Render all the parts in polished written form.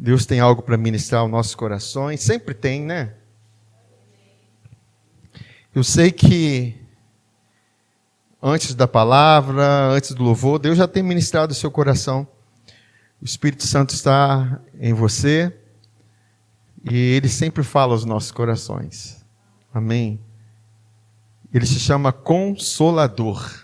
Deus tem algo para ministrar aos nossos corações, sempre tem, né? Eu sei que antes da palavra, antes do louvor, Deus já tem ministrado o seu coração. O Espírito Santo está em você e Ele sempre fala aos nossos corações. Amém? Ele se chama Consolador.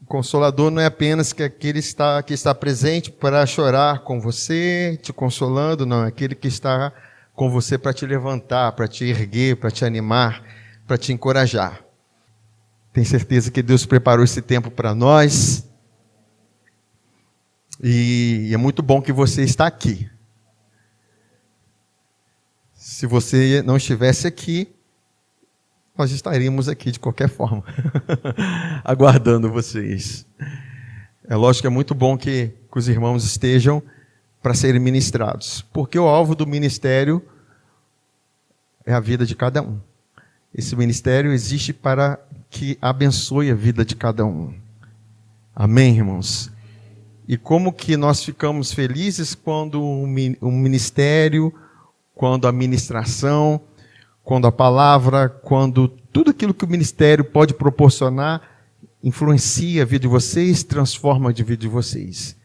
O Consolador não é apenas aquele que está presente para chorar com você, te consolando, não. É aquele que está com você para te levantar, para te erguer, para te animar, para te encorajar. Tenho certeza que Deus preparou esse tempo para nós. E é muito bom que você está aqui. Se você não estivesse aqui, nós estaríamos aqui de qualquer forma, aguardando vocês. É lógico que é muito bom que os irmãos estejam para serem ministrados, porque o alvo do ministério é a vida de cada um. Esse ministério existe para que abençoe a vida de cada um. Amém, irmãos? E como que nós ficamos felizes quando o ministério, quando a ministração, quando a palavra, quando tudo aquilo que o ministério pode proporcionar influencia a vida de vocês, transforma a vida de vocês.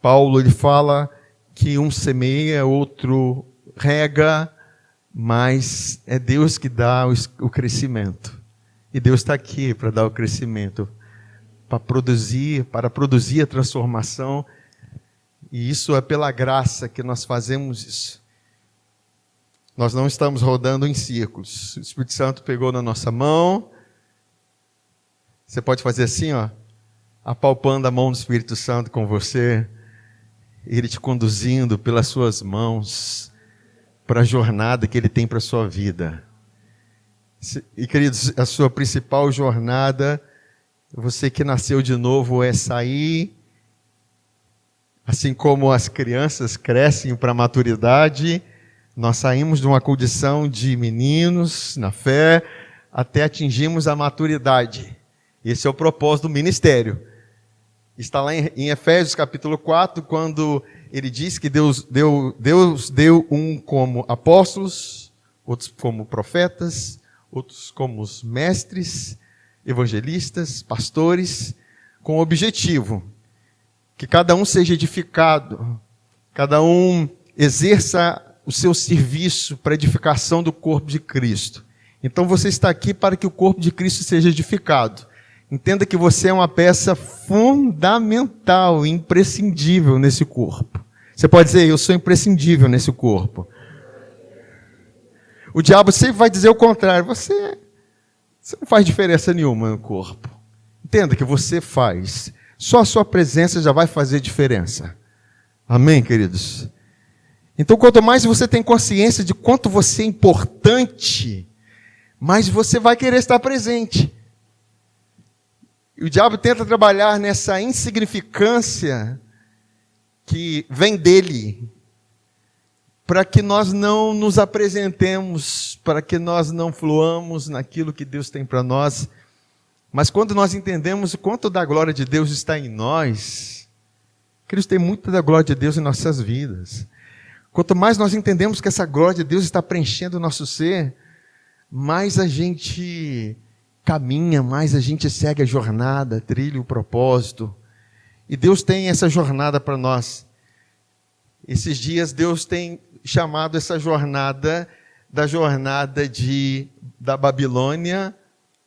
Paulo, ele fala que um semeia, outro rega, mas é Deus que dá o crescimento. E Deus está aqui para dar o crescimento, para produzir a transformação. E isso é pela graça que nós fazemos isso. Nós não estamos rodando em círculos. O Espírito Santo pegou na nossa mão. Você pode fazer assim, ó, apalpando a mão do Espírito Santo com você, Ele te conduzindo pelas suas mãos para a jornada que Ele tem para a sua vida. E, queridos, a sua principal jornada, você que nasceu de novo, é sair, assim como as crianças crescem para a maturidade, nós saímos de uma condição de meninos na fé até atingirmos a maturidade. Esse é o propósito do ministério. Está lá em Efésios capítulo 4, quando ele diz que Deus deu um como apóstolos, outros como profetas, outros como os mestres, evangelistas, pastores, com o objetivo que cada um seja edificado, cada um exerça o seu serviço para a edificação do corpo de Cristo. Então você está aqui para que o corpo de Cristo seja edificado. Entenda que você é uma peça fundamental, imprescindível nesse corpo. Você pode dizer, eu sou imprescindível nesse corpo. O diabo sempre vai dizer o contrário. Você não faz diferença nenhuma no corpo. Entenda que você faz. Só a sua presença já vai fazer diferença. Amém, queridos? Então, quanto mais você tem consciência de quanto você é importante, mais você vai querer estar presente. E o diabo tenta trabalhar nessa insignificância que vem dele, para que nós não nos apresentemos, para que nós não fluamos naquilo que Deus tem para nós. Mas quando nós entendemos o quanto da glória de Deus está em nós, Cristo tem muito da glória de Deus em nossas vidas. Quanto mais nós entendemos que essa glória de Deus está preenchendo o nosso ser, mais a gente caminha, mais a gente segue a jornada, trilha o propósito. E Deus tem essa jornada para nós. Esses dias Deus tem chamado essa jornada da jornada da Babilônia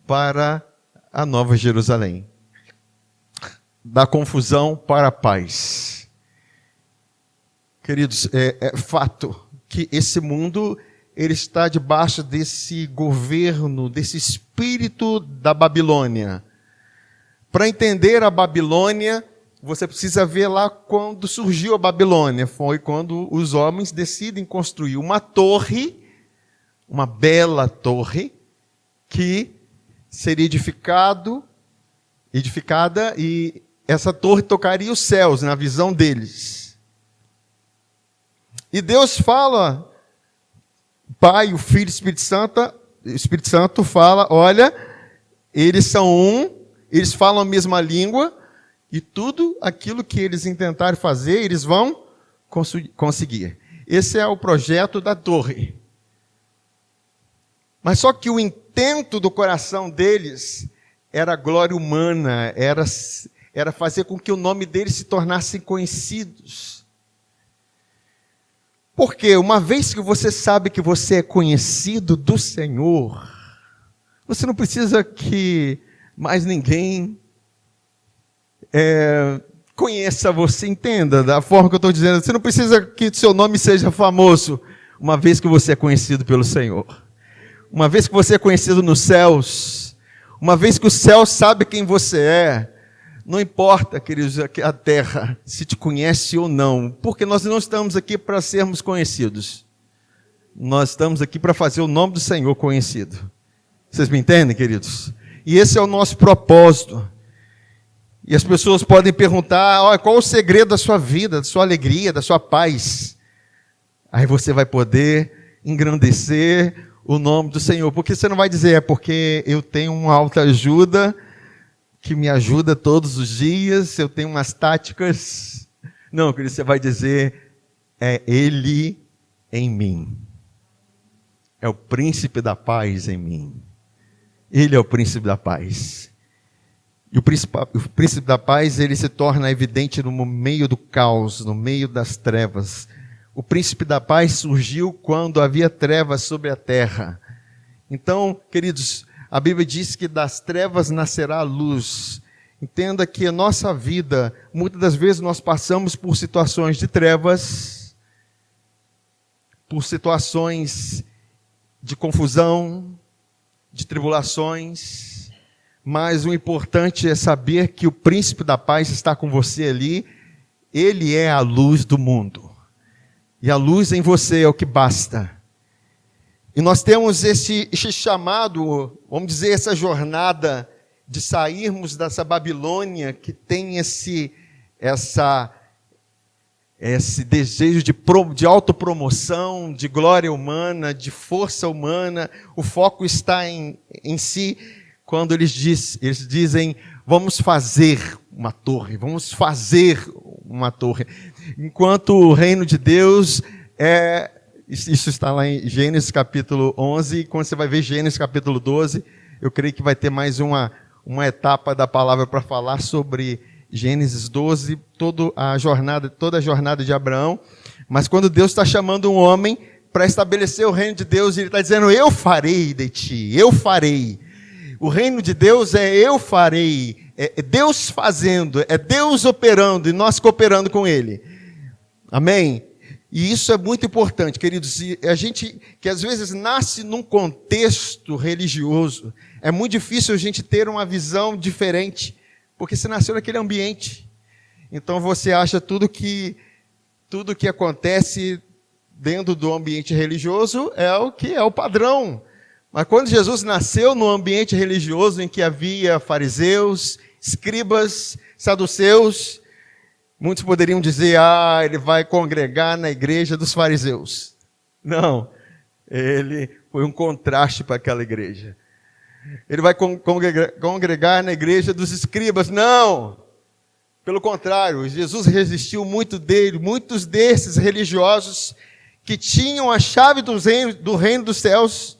para a Nova Jerusalém. Da confusão para a paz. Queridos, é fato que esse mundo ele está debaixo desse governo, desse espírito da Babilônia. Para entender a Babilônia, você precisa ver lá quando surgiu a Babilônia. Foi quando os homens decidem construir uma torre, uma bela torre, que seria edificada e essa torre tocaria os céus na visão deles. E Deus fala, Pai, o Filho e o Espírito Santo fala, olha, eles são um, eles falam a mesma língua, E tudo aquilo que eles intentarem fazer, eles vão conseguir. Esse é o projeto da torre. Mas só que o intento do coração deles era a glória humana, era fazer com que o nome deles se tornasse conhecidos. Porque uma vez que você sabe que você é conhecido do Senhor, você não precisa que mais ninguém conheça você, entenda da forma que eu estou dizendo. Você não precisa que seu nome seja famoso, uma vez que você é conhecido pelo Senhor. Uma vez que você é conhecido nos céus, uma vez que o céu sabe quem você é, não importa, queridos, a terra se te conhece ou não, porque nós não estamos aqui para sermos conhecidos. Nós estamos aqui para fazer o nome do Senhor conhecido. Vocês me entendem, queridos? E esse é o nosso propósito. E as pessoas podem perguntar, qual o segredo da sua vida, da sua alegria, da sua paz? Aí você vai poder engrandecer o nome do Senhor. Porque você não vai dizer, é porque eu tenho uma autoajuda que me ajuda todos os dias, eu tenho umas táticas. Não, querido, você vai dizer, é Ele em mim. É o príncipe da paz em mim. Ele é o príncipe da paz. E o príncipe da paz, ele se torna evidente no meio do caos, no meio das trevas. O príncipe da paz surgiu quando havia trevas sobre a terra. Então, queridos, a Bíblia diz que das trevas nascerá a luz. Entenda que a nossa vida, muitas das vezes nós passamos por situações de trevas, por situações de confusão, de tribulações, mas o importante é saber que o príncipe da paz está com você ali, ele é a luz do mundo. E a luz em você é o que basta. E nós temos esse chamado, vamos dizer, essa jornada de sairmos dessa Babilônia que tem esse desejo de autopromoção, de glória humana, de força humana. O foco está em si, quando eles dizem, vamos fazer uma torre, vamos fazer uma torre. Enquanto o reino de Deus isso está lá em Gênesis capítulo 11, e quando você vai ver Gênesis capítulo 12, eu creio que vai ter mais uma etapa da palavra para falar sobre Gênesis 12, toda a jornada de Abraão. Mas quando Deus está chamando um homem para estabelecer o reino de Deus, Ele está dizendo, eu farei de ti, eu farei. O reino de Deus é eu farei, é Deus fazendo, é Deus operando e nós cooperando com Ele. Amém? E isso é muito importante, queridos. E a gente que às vezes nasce num contexto religioso, é muito difícil a gente ter uma visão diferente, porque você nasceu naquele ambiente. Então você acha tudo que acontece dentro do ambiente religioso é o que é o padrão. Mas quando Jesus nasceu no ambiente religioso em que havia fariseus, escribas, saduceus, muitos poderiam dizer, ele vai congregar na igreja dos fariseus. Não, ele foi um contraste para aquela igreja. Ele vai congregar na igreja dos escribas. Não, pelo contrário, Jesus resistiu muitos desses religiosos que tinham a chave do reino dos céus,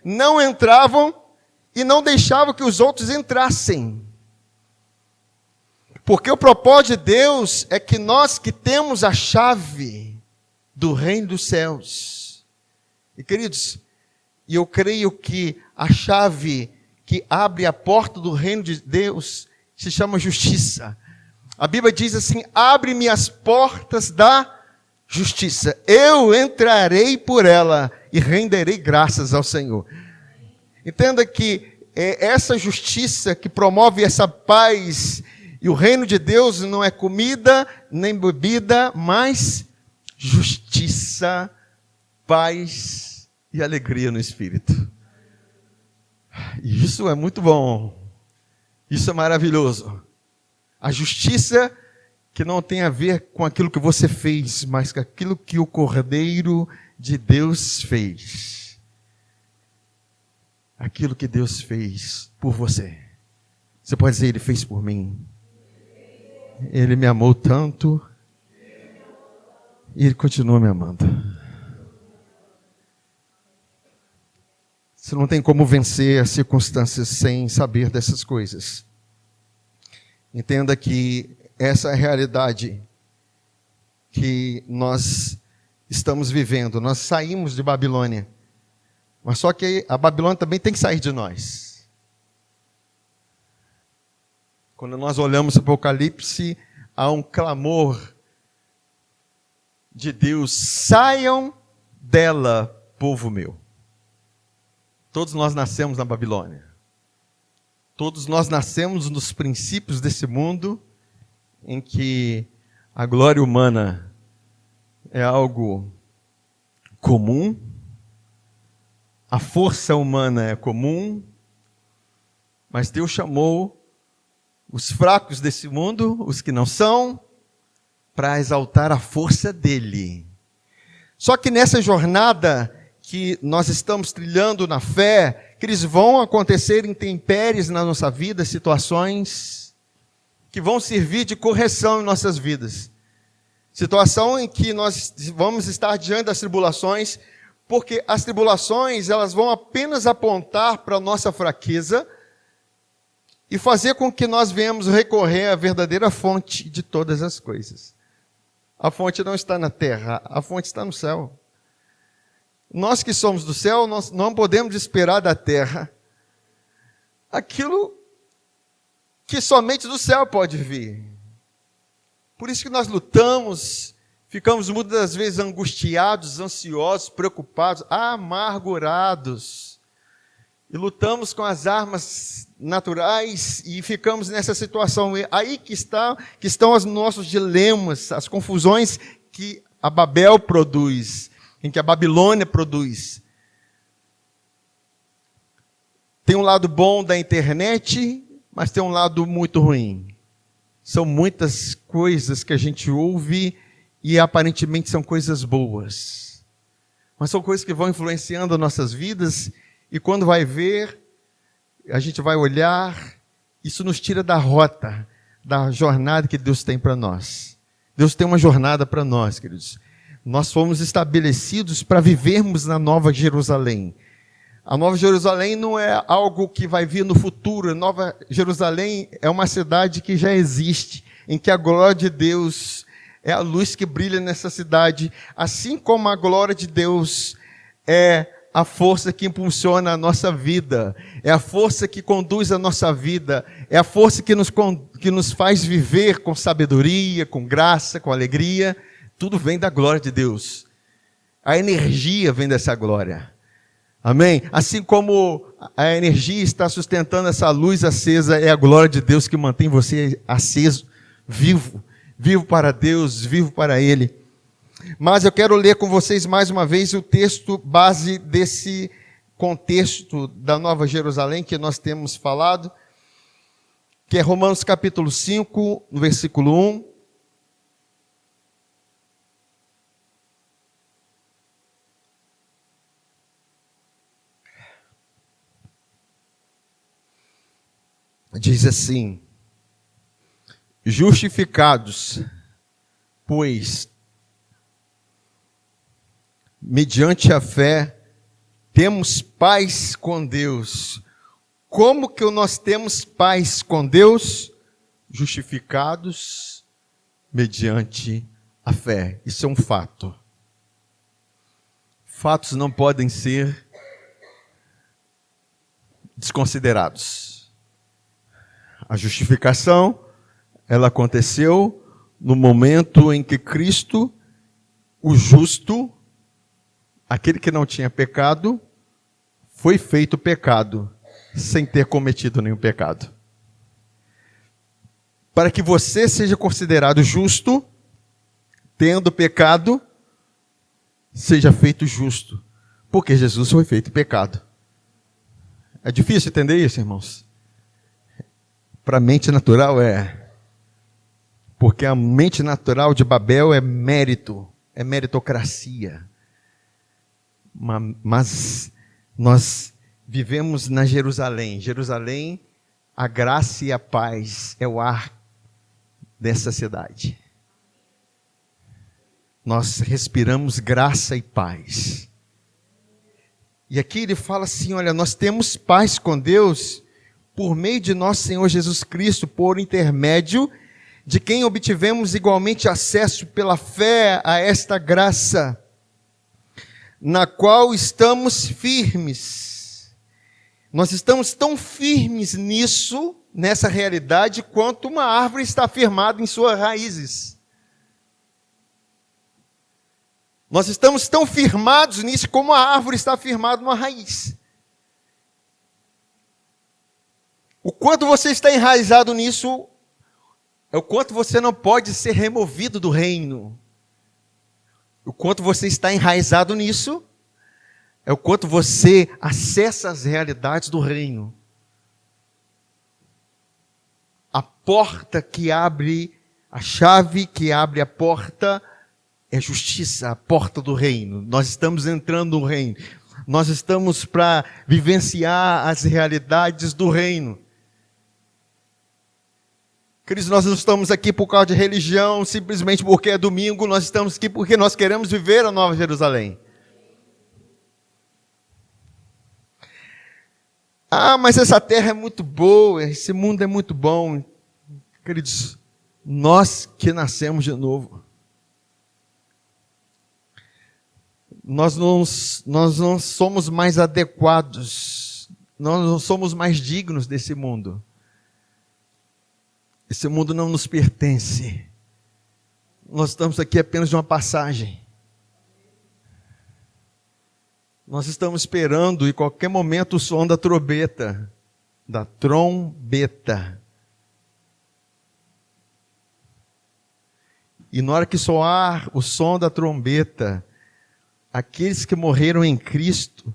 não entravam e não deixavam que os outros entrassem. Porque o propósito de Deus é que nós que temos a chave do reino dos céus. E queridos, eu creio que a chave que abre a porta do reino de Deus se chama justiça. A Bíblia diz assim, abre-me as portas da justiça. Eu entrarei por ela e renderei graças ao Senhor. Entenda que é essa justiça que promove essa paz. E o reino de Deus não é comida nem bebida, mas justiça, paz e alegria no Espírito. E isso é muito bom. Isso é maravilhoso. A justiça que não tem a ver com aquilo que você fez, mas com aquilo que o Cordeiro de Deus fez. Aquilo que Deus fez por você. Você pode dizer, Ele fez por mim. Ele me amou tanto e Ele continua me amando. Você não tem como vencer as circunstâncias sem saber dessas coisas. Entenda que essa é a realidade que nós estamos vivendo. Nós saímos de Babilônia, mas só que a Babilônia também tem que sair de nós. Quando nós olhamos o Apocalipse, há um clamor de Deus: saiam dela, povo meu. Todos nós nascemos na Babilônia. Todos nós nascemos nos princípios desse mundo em que a glória humana é algo comum, a força humana é comum, mas Deus chamou os fracos desse mundo, os que não são, para exaltar a força dele. Só que nessa jornada que nós estamos trilhando na fé, que eles vão acontecer intempéries na nossa vida, situações que vão servir de correção em nossas vidas. Situação em que nós vamos estar diante das tribulações, porque as tribulações, elas vão apenas apontar para a nossa fraqueza e fazer com que nós venhamos recorrer à verdadeira fonte de todas as coisas. A fonte não está na terra, a fonte está no céu. Nós que somos do céu, nós não podemos esperar da terra aquilo que somente do céu pode vir. Por isso que nós lutamos, ficamos muitas vezes angustiados, ansiosos, preocupados, amargurados. E lutamos com as armas naturais e ficamos nessa situação. Aí que estão os nossos dilemas, as confusões que a Babel produz, em que a Babilônia produz. Tem um lado bom da internet, mas tem um lado muito ruim. São muitas coisas que a gente ouve e aparentemente são coisas boas. Mas são coisas que vão influenciando as nossas vidas e quando vai ver, a gente vai olhar, isso nos tira da rota, da jornada que Deus tem para nós. Deus tem uma jornada para nós, queridos. Nós fomos estabelecidos para vivermos na Nova Jerusalém. A Nova Jerusalém não é algo que vai vir no futuro. A Nova Jerusalém é uma cidade que já existe, em que a glória de Deus é a luz que brilha nessa cidade. Assim como a glória de Deus é a força que impulsiona a nossa vida, é a força que conduz a nossa vida, é a força que nos faz viver com sabedoria, com graça, com alegria. Tudo vem da glória de Deus. A energia vem dessa glória. Amém? Assim como a energia está sustentando essa luz acesa, é a glória de Deus que mantém você aceso, vivo para Deus, vivo para Ele. Mas eu quero ler com vocês mais uma vez o texto base desse contexto da Nova Jerusalém que nós temos falado, que é Romanos capítulo 5, no versículo 1. Diz assim: justificados, pois, mediante a fé, temos paz com Deus. Como que nós temos paz com Deus? Justificados mediante a fé. Isso é um fato. Fatos não podem ser desconsiderados. A justificação, ela aconteceu no momento em que Cristo, o justo, aquele que não tinha pecado, foi feito pecado, sem ter cometido nenhum pecado. Para que você seja considerado justo, tendo pecado, seja feito justo, porque Jesus foi feito pecado. É difícil entender isso, irmãos? Para a mente natural é. Porque a mente natural de Babel é mérito, é meritocracia. Mas nós vivemos na Jerusalém. Jerusalém, a graça e a paz é o ar dessa cidade. Nós respiramos graça e paz. E aqui ele fala assim, olha, nós temos paz com Deus por meio de nosso Senhor Jesus Cristo, por intermédio de quem obtivemos igualmente acesso pela fé a esta graça, na qual estamos firmes. Nós estamos tão firmes nisso, nessa realidade, quanto uma árvore está firmada em suas raízes. Nós estamos tão firmados nisso como a árvore está firmada numa raiz. O quanto você está enraizado nisso é o quanto você não pode ser removido do reino. O quanto você está enraizado nisso é o quanto você acessa as realidades do reino. A porta que abre, a chave que abre a porta é justiça, a porta do reino. Nós estamos entrando no reino. Nós estamos para vivenciar as realidades do reino. Queridos, nós não estamos aqui por causa de religião, simplesmente porque é domingo. Nós estamos aqui porque nós queremos viver a Nova Jerusalém. Ah, mas essa terra é muito boa, esse mundo é muito bom. Queridos, nós que nascemos de novo, nós não somos mais adequados, nós não somos mais dignos desse mundo. Esse mundo não nos pertence. Nós estamos aqui apenas de uma passagem. Nós estamos esperando, em qualquer momento, o som da trombeta. Da trombeta. E na hora que soar o som da trombeta, aqueles que morreram em Cristo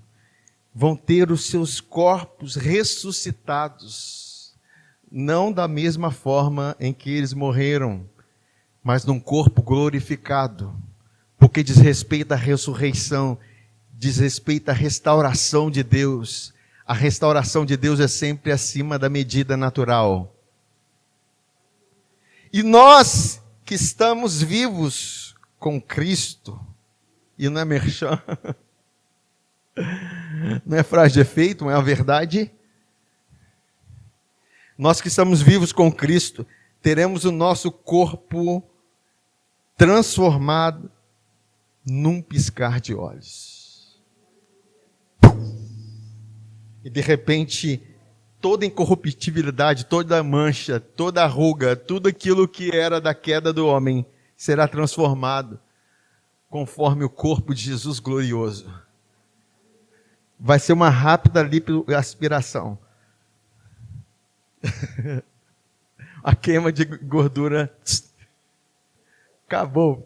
vão ter os seus corpos ressuscitados, não da mesma forma em que eles morreram, mas num corpo glorificado, porque diz respeito à ressurreição, diz respeito à restauração de Deus. A restauração de Deus é sempre acima da medida natural. E nós que estamos vivos com Cristo, e não é merchan, não é frase de efeito, não é a verdade. Nós que estamos vivos com Cristo, teremos o nosso corpo transformado num piscar de olhos. E de repente, toda incorruptibilidade, toda mancha, toda ruga, tudo aquilo que era da queda do homem, será transformado conforme o corpo de Jesus glorioso. Vai ser uma rápida aspiração. A queima de gordura acabou.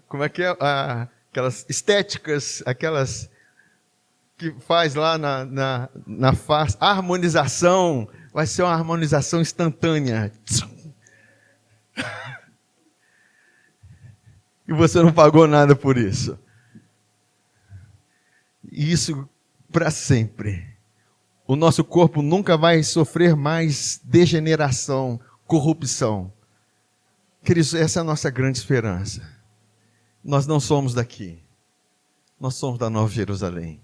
Como é que é? Aquelas estéticas, aquelas que faz lá na face, a harmonização, vai ser uma harmonização instantânea. E você não pagou nada por isso. Isso para sempre. O nosso corpo nunca vai sofrer mais degeneração, corrupção. Queridos, essa é a nossa grande esperança. Nós não somos daqui. Nós somos da Nova Jerusalém.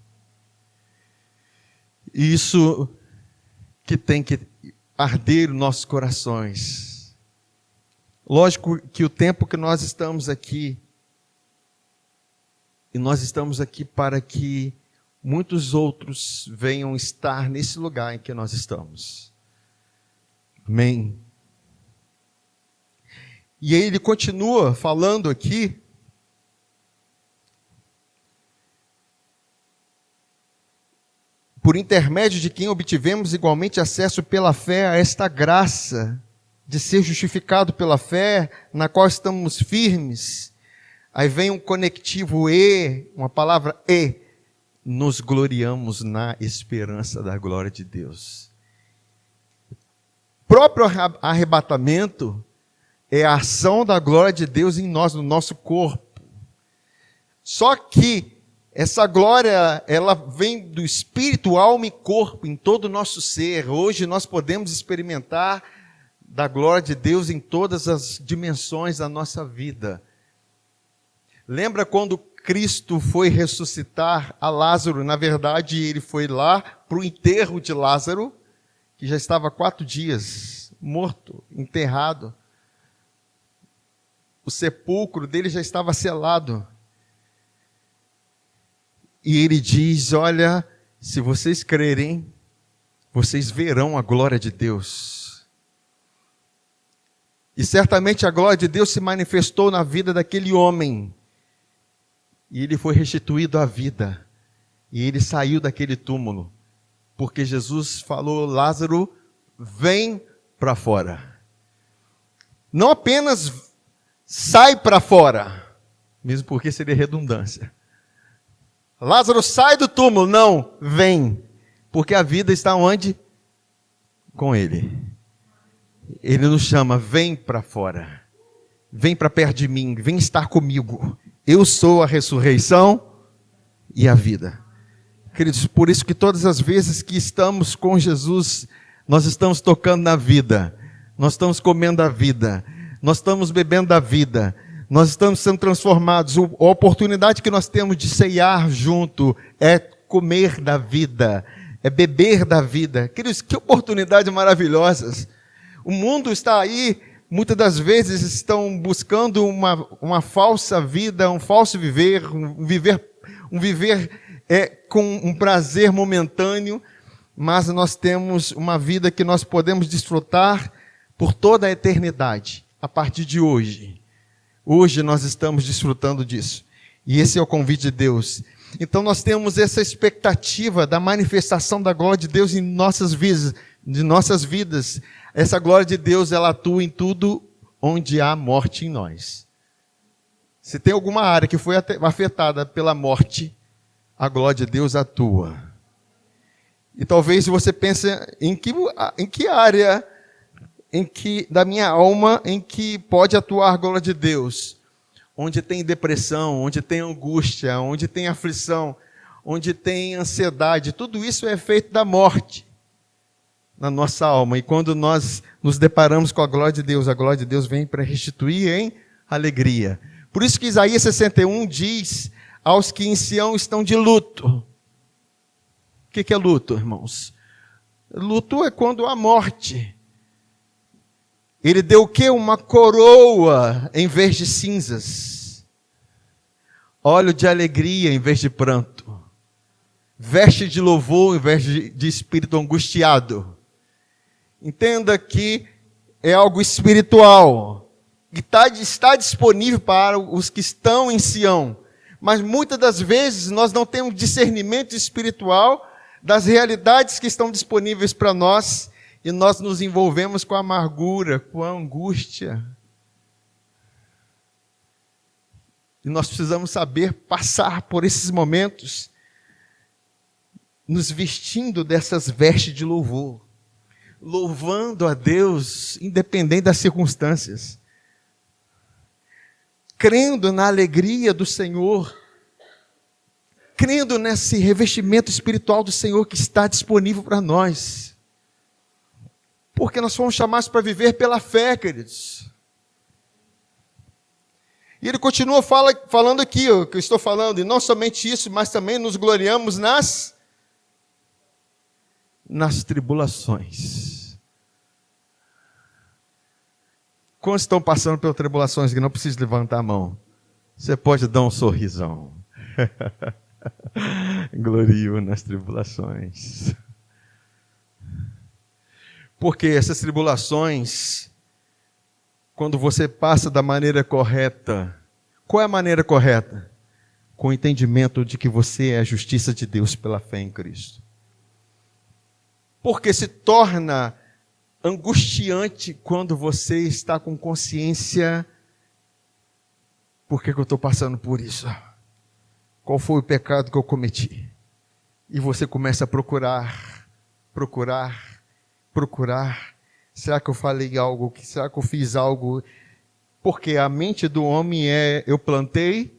E isso que tem que arder nos nossos corações. Lógico que o tempo que nós estamos aqui, e nós estamos aqui para que muitos outros venham estar nesse lugar em que nós estamos. Amém. E aí ele continua falando aqui, por intermédio de quem obtivemos igualmente acesso pela fé a esta graça, de ser justificado pela fé, na qual estamos firmes. Aí vem um conectivo E, uma palavra E, nos gloriamos na esperança da glória de Deus. O próprio arrebatamento é a ação da glória de Deus em nós, no nosso corpo. Só que Essa glória, ela vem do espírito, alma e corpo, em todo o nosso ser. Hoje nós podemos experimentar da glória de Deus em todas as dimensões da nossa vida. Lembra quando Cristo foi ressuscitar a Lázaro? Na verdade, ele foi lá para o enterro de Lázaro, que já estava há 4 dias morto, enterrado. O sepulcro dele já estava selado. E ele diz: olha, se vocês crerem, vocês verão a glória de Deus. E certamente a glória de Deus se manifestou na vida daquele homem. E ele foi restituído à vida. E ele saiu daquele túmulo. Porque Jesus falou: Lázaro, vem para fora. Não apenas sai para fora, mesmo porque seria redundância. Lázaro, sai do túmulo. Não, vem. Porque a vida está onde? Com ele. Ele nos chama: vem para fora. Vem para perto de mim, vem estar comigo. Eu sou a ressurreição e a vida. Queridos, por isso que todas as vezes que estamos com Jesus, nós estamos tocando na vida, nós estamos comendo a vida, nós estamos bebendo da vida, nós estamos sendo transformados. A oportunidade que nós temos de ceiar junto é comer da vida, é beber da vida. Queridos, que oportunidade maravilhosas. O mundo está aí, muitas das vezes estão buscando uma falsa vida, um falso viver, um viver com um prazer momentâneo, mas nós temos uma vida que nós podemos desfrutar por toda a eternidade, a partir de hoje. Hoje nós estamos desfrutando disso. E esse é o convite de Deus. Então nós temos essa expectativa da manifestação da glória de Deus em nossas vidas. Essa glória de Deus, ela atua em tudo onde há morte em nós. Se tem alguma área que foi afetada pela morte, a glória de Deus atua. E talvez você pense em que área da minha alma em que pode atuar a glória de Deus. Onde tem depressão, onde tem angústia, onde tem aflição, onde tem ansiedade. Tudo isso é efeito da morte na nossa alma. E quando nós nos deparamos com a glória de Deus vem para restituir em alegria. Por isso que Isaías 61 diz: aos que em Sião estão de luto. O que é luto, irmãos? Luto é quando há morte. Ele deu o quê? Uma coroa em vez de cinzas. Óleo de alegria em vez de pranto. Veste de louvor em vez de espírito angustiado. Entenda que é algo espiritual. E está disponível para os que estão em Sião. Mas muitas das vezes nós não temos discernimento espiritual das realidades que estão disponíveis para nós. E nós nos envolvemos com a amargura, com a angústia. E nós precisamos saber passar por esses momentos, nos vestindo dessas vestes de louvor, louvando a Deus, independente das circunstâncias, crendo na alegria do Senhor, crendo nesse revestimento espiritual do Senhor que está disponível para nós. Porque nós fomos chamados para viver pela fé, queridos. E ele continua falando aqui, o que eu estou falando, e não somente isso, mas também nos gloriamos nas tribulações. Quantos estão passando pelas tribulações que não precisa levantar a mão? Você pode dar um sorrisão. Glorio nas tribulações. Porque essas tribulações, quando você passa da maneira correta, qual é a maneira correta? Com o entendimento de que você é a justiça de Deus pela fé em Cristo. Porque se torna angustiante quando você está com consciência: por que eu estou passando por isso? Qual foi o pecado que eu cometi? E você começa a procurar. Será que eu falei algo? Será que eu fiz algo? Porque a mente do homem é: eu plantei,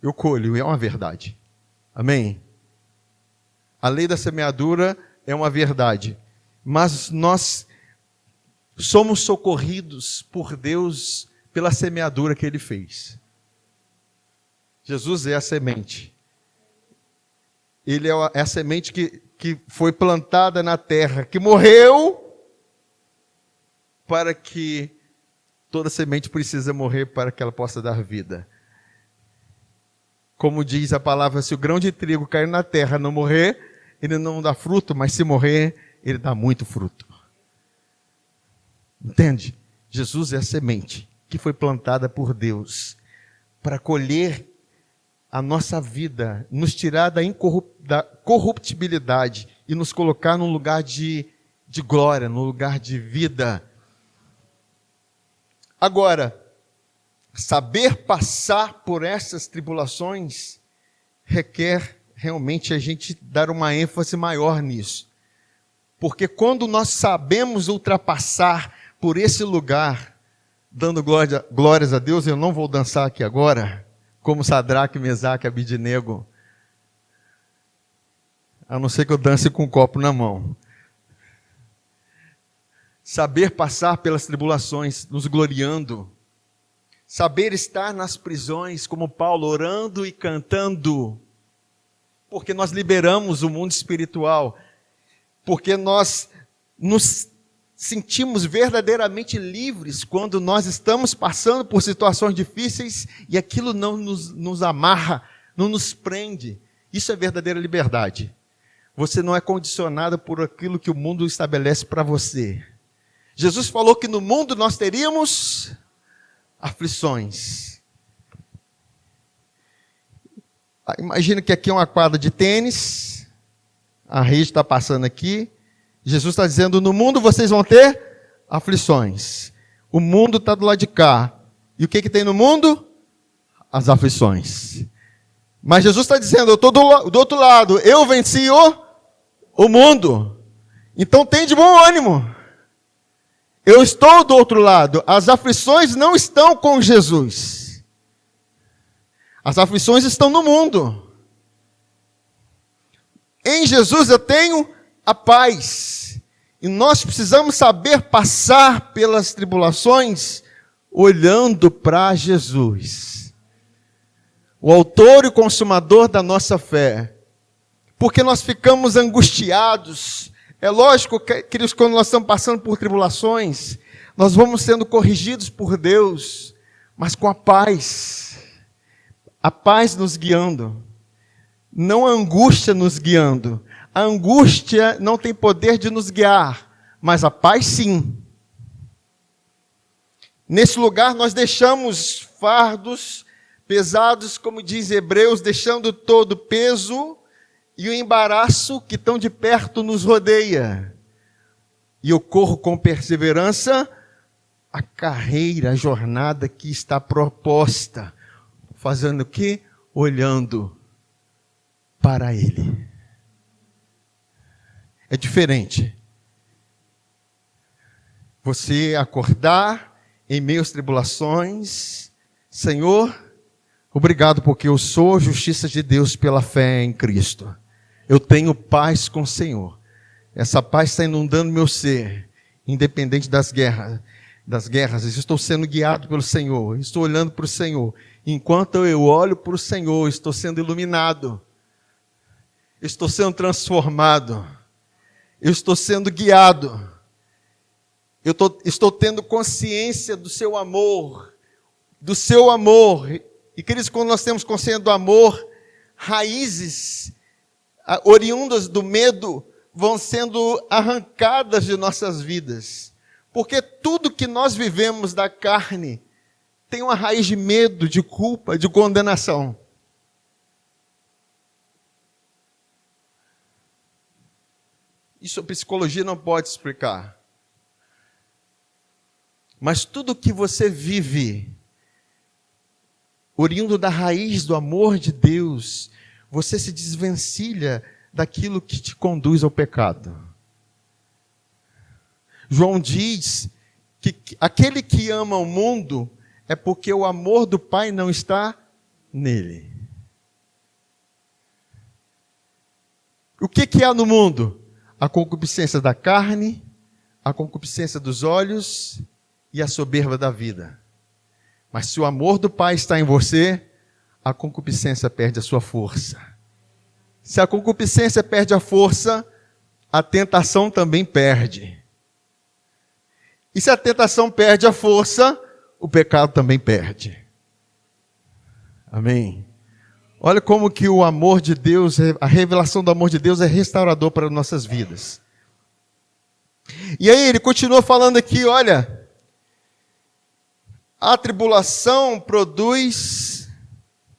eu colho. É uma verdade. Amém? A lei da semeadura é uma verdade, mas nós somos socorridos por Deus pela semeadura que Ele fez. Jesus é a semente. Ele é a semente que foi plantada na terra, que morreu para que toda semente precisa morrer para que ela possa dar vida. Como diz a palavra, se o grão de trigo cair na terra e não morrer, ele não dá fruto, mas se morrer, ele dá muito fruto. Entende? Jesus é a semente que foi plantada por Deus para colher a nossa vida, nos tirar da corruptibilidade e nos colocar num lugar de glória, num lugar de vida. Agora, saber passar por essas tribulações requer realmente a gente dar uma ênfase maior nisso. Porque quando nós sabemos ultrapassar por esse lugar, dando glórias a Deus, eu não vou dançar aqui agora, como Sadraque, Mesaque e Abidnego, a não ser que eu dance com um copo na mão. Saber passar pelas tribulações, nos gloriando, saber estar nas prisões, como Paulo, orando e cantando, porque nós liberamos o mundo espiritual, porque nós nos sentimos verdadeiramente livres quando nós estamos passando por situações difíceis e aquilo não nos amarra, não nos prende. Isso é verdadeira liberdade. Você não é condicionado por aquilo que o mundo estabelece para você. Jesus falou que no mundo nós teríamos aflições. Imagina que aqui é uma quadra de tênis, a rede está passando aqui, Jesus está dizendo, no mundo vocês vão ter aflições. O mundo está do lado de cá. E o que tem no mundo? As aflições. Mas Jesus está dizendo, eu estou do outro lado, eu venci o mundo. Então tem de bom ânimo. Eu estou do outro lado. As aflições não estão com Jesus. As aflições estão no mundo. Em Jesus eu tenho a paz. E nós precisamos saber passar pelas tribulações olhando para Jesus, o autor e consumador da nossa fé. Porque nós ficamos angustiados. É lógico, queridos, quando nós estamos passando por tribulações, nós vamos sendo corrigidos por Deus, mas com a paz nos guiando, não a angústia nos guiando. A angústia não tem poder de nos guiar, mas a paz sim. Nesse lugar nós deixamos fardos pesados, como diz Hebreus, deixando todo o peso e o embaraço que tão de perto nos rodeia. E eu corro com perseverança a carreira, a jornada que está proposta. Fazendo o quê? Olhando para Ele. É diferente. Você acordar em meio às tribulações, Senhor, obrigado porque eu sou a justiça de Deus pela fé em Cristo. Eu tenho paz com o Senhor. Essa paz está inundando meu ser, independente das guerras. Eu estou sendo guiado pelo Senhor, estou olhando para o Senhor. Enquanto eu olho para o Senhor, estou sendo iluminado. Estou sendo transformado. Eu estou sendo guiado. Eu estou tendo consciência do seu amor. Do seu amor. E, queridos, quando nós temos consciência do amor, raízes oriundas do medo vão sendo arrancadas de nossas vidas. Porque tudo que nós vivemos da carne tem uma raiz de medo, de culpa, de condenação. Isso a psicologia não pode explicar. Mas tudo que você vive, oriundo da raiz do amor de Deus, você se desvencilha daquilo que te conduz ao pecado. João diz que aquele que ama o mundo é porque o amor do Pai não está nele. O que há no mundo? A concupiscência da carne, a concupiscência dos olhos e a soberba da vida. Mas se o amor do Pai está em você, a concupiscência perde a sua força. Se a concupiscência perde a força, a tentação também perde. E se a tentação perde a força, o pecado também perde. Amém? Olha como que o amor de Deus, a revelação do amor de Deus é restaurador para nossas vidas. E aí ele continua falando aqui, olha, a tribulação produz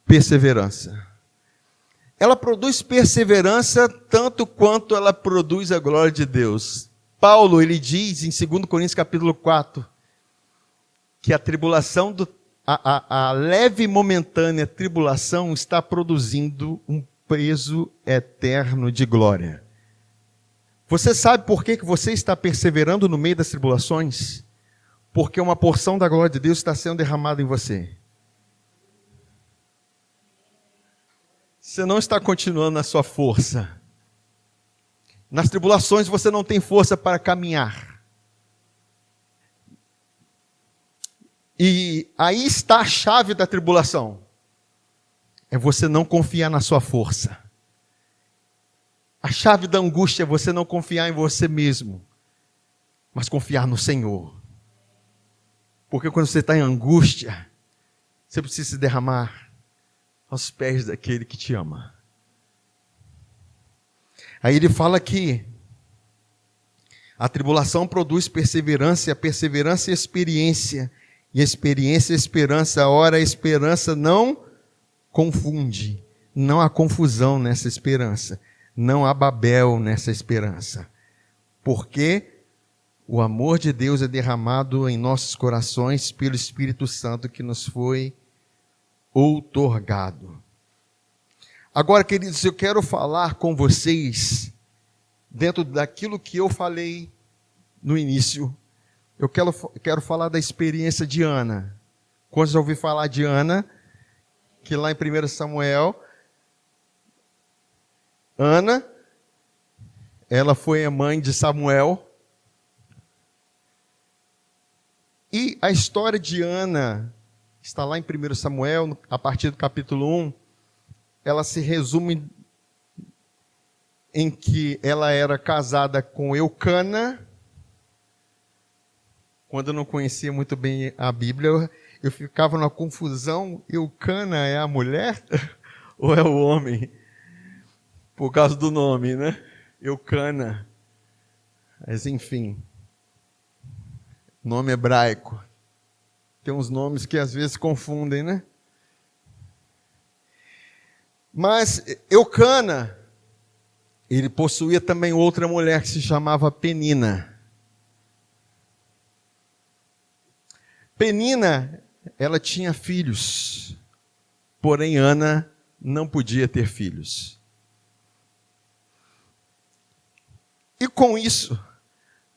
perseverança. Ela produz perseverança tanto quanto ela produz a glória de Deus. Paulo, ele diz em 2 Coríntios capítulo 4, que a tribulação, a leve e momentânea tribulação está produzindo um peso eterno de glória. Você sabe por que você está perseverando no meio das tribulações? Porque uma porção da glória de Deus está sendo derramada em você. Você não está continuando na sua força. Nas tribulações você não tem força para caminhar. E aí está a chave da tribulação. É você não confiar na sua força. A chave da angústia é você não confiar em você mesmo, mas confiar no Senhor. Porque quando você está em angústia, você precisa se derramar aos pés daquele que te ama. Aí ele fala que a tribulação produz perseverança, e a perseverança é experiência, e a experiência é esperança. Ora, a esperança não confunde, não há confusão nessa esperança, não há Babel nessa esperança, porque o amor de Deus é derramado em nossos corações pelo Espírito Santo que nos foi outorgado. Agora, queridos, eu quero falar com vocês, dentro daquilo que eu falei no início, eu quero falar da experiência de Ana. Quando já ouvi falar de Ana, que lá em 1 Samuel, Ana, ela foi a mãe de Samuel. E a história de Ana está lá em 1 Samuel, a partir do capítulo 1, ela se resume em que ela era casada com Eucana. Quando eu não conhecia muito bem a Bíblia, eu ficava numa confusão, Eucana é a mulher ou é o homem? Por causa do nome, né? Eucana. Mas enfim, nome hebraico. Tem uns nomes que às vezes confundem, né? Mas Eucana, ele possuía também outra mulher que se chamava Penina. Penina, ela tinha filhos, porém Ana não podia ter filhos. E com isso,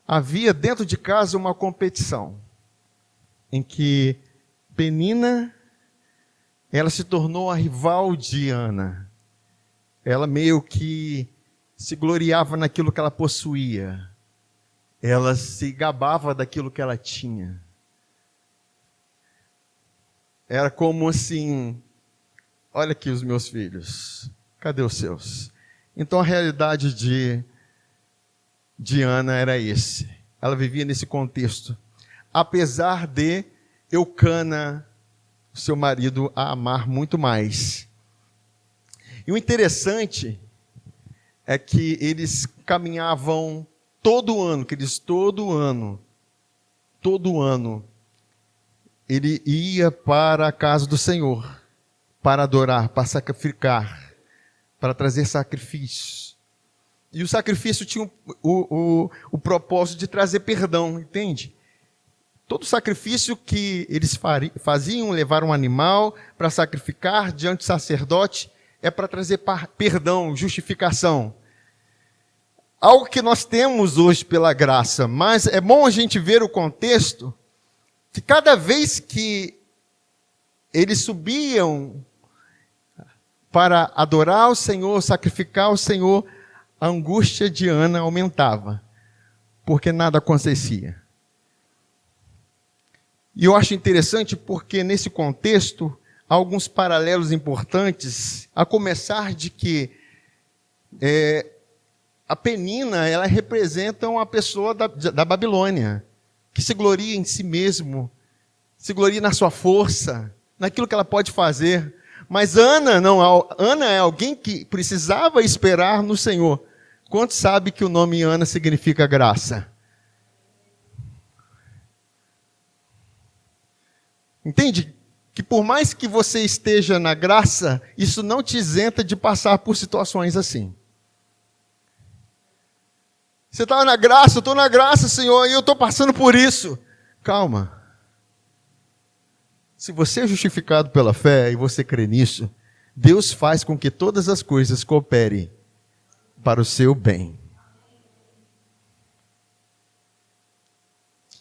havia dentro de casa uma competição, em que Penina, ela se tornou a rival de Ana. Ela meio que se gloriava naquilo que ela possuía. Ela se gabava daquilo que ela tinha. Era como assim, olha aqui os meus filhos, cadê os seus? Então a realidade de Ana era esse. Ela vivia nesse contexto. Apesar de Eucana, seu marido, a amar muito mais. E o interessante é que eles caminhavam todo ano, todo ano, ele ia para a casa do Senhor, para adorar, para sacrificar, para trazer sacrifícios. E o sacrifício tinha o propósito de trazer perdão, entende? Todo sacrifício que eles faziam, levar um animal para sacrificar diante do sacerdote, é para trazer perdão, justificação. Algo que nós temos hoje pela graça, mas é bom a gente ver o contexto, que cada vez que eles subiam para adorar o Senhor, sacrificar o Senhor, a angústia de Ana aumentava, porque nada acontecia. E eu acho interessante porque, nesse contexto, há alguns paralelos importantes, a começar de que a Penina, ela representa uma pessoa da Babilônia, que se gloria em si mesmo, se gloria na sua força, naquilo que ela pode fazer. Mas Ana, não, Ana é alguém que precisava esperar no Senhor. Quantos sabe que o nome Ana significa graça? Entende? Que por mais que você esteja na graça, isso não te isenta de passar por situações assim. Você está na graça, eu estou na graça, Senhor, e eu estou passando por isso. Calma. Se você é justificado pela fé e você crê nisso, Deus faz com que todas as coisas cooperem para o seu bem.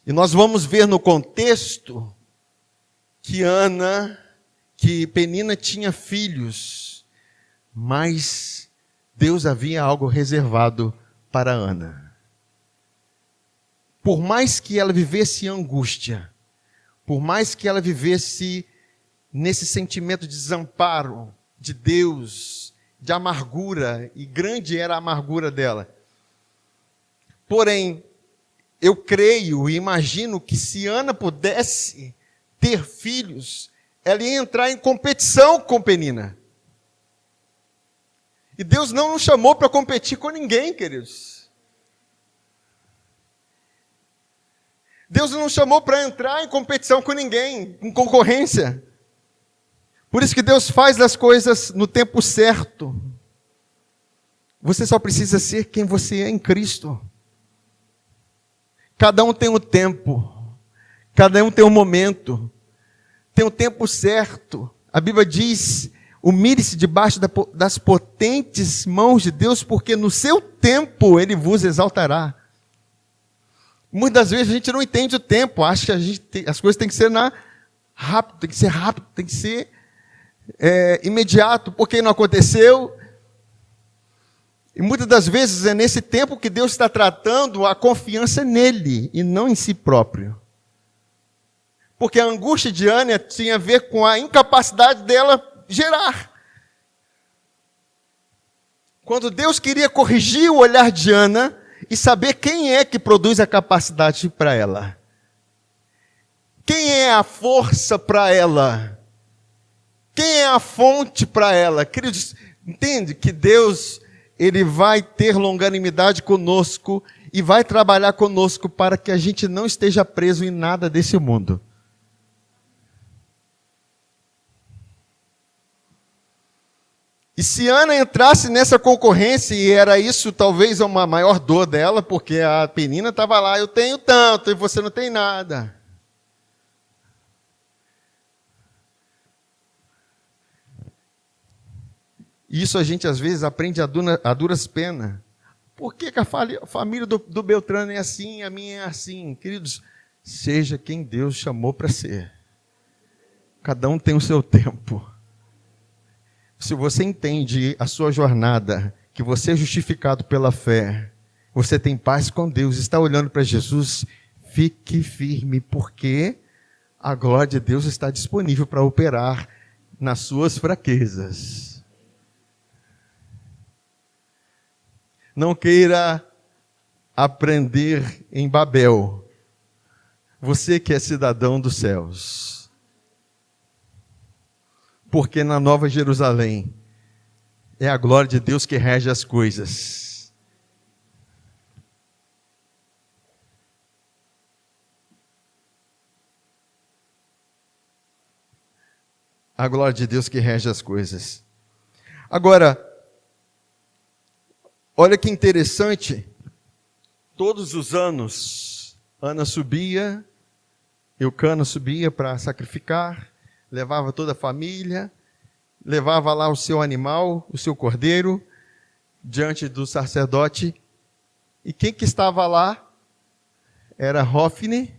E nós vamos ver no contexto que Penina tinha filhos, mas Deus havia algo reservado para Ana. Por mais que ela vivesse angústia, por mais que ela vivesse nesse sentimento de desamparo de Deus, de amargura, e grande era a amargura dela. Porém, eu creio e imagino que se Ana pudesse ter filhos, ela ia entrar em competição com Penina. E Deus não nos chamou para competir com ninguém, queridos. Deus não nos chamou para entrar em competição com ninguém, em concorrência. Por isso que Deus faz as coisas no tempo certo. Você só precisa ser quem você é em Cristo. Cada um tem um tempo. Cada um tem um momento. Tem um tempo certo. A Bíblia diz: humilhe-se debaixo das potentes mãos de Deus, porque no seu tempo Ele vos exaltará. Muitas vezes a gente não entende o tempo, acha que as coisas têm que ser rápido, tem que ser imediato, porque não aconteceu. E muitas das vezes é nesse tempo que Deus está tratando a confiança nele e não em si próprio. Porque a angústia de Ana tinha a ver com a incapacidade dela gerar. Quando Deus queria corrigir o olhar de Ana e saber quem é que produz a capacidade para ela. Quem é a força para ela? Quem é a fonte para ela? Queridos, entende que Deus, Ele vai ter longanimidade conosco e vai trabalhar conosco para que a gente não esteja preso em nada desse mundo. E se Ana entrasse nessa concorrência, e era isso talvez uma maior dor dela, porque a Penina estava lá, eu tenho tanto e você não tem nada. Isso a gente às vezes aprende a duras penas. Por que a família do Beltrano é assim, a minha é assim? Queridos, seja quem Deus chamou para ser. Cada um tem o seu tempo. Se você entende a sua jornada, que você é justificado pela fé, você tem paz com Deus, está olhando para Jesus, fique firme, porque a glória de Deus está disponível para operar nas suas fraquezas. Não queira aprender em Babel, você que é cidadão dos céus. Porque na Nova Jerusalém é a glória de Deus que rege as coisas. A glória de Deus que rege as coisas. Agora, olha que interessante, todos os anos, Ana subia, Eucana subia para sacrificar, levava toda a família, levava lá o seu animal, o seu cordeiro, diante do sacerdote. E quem que estava lá? Era Hofni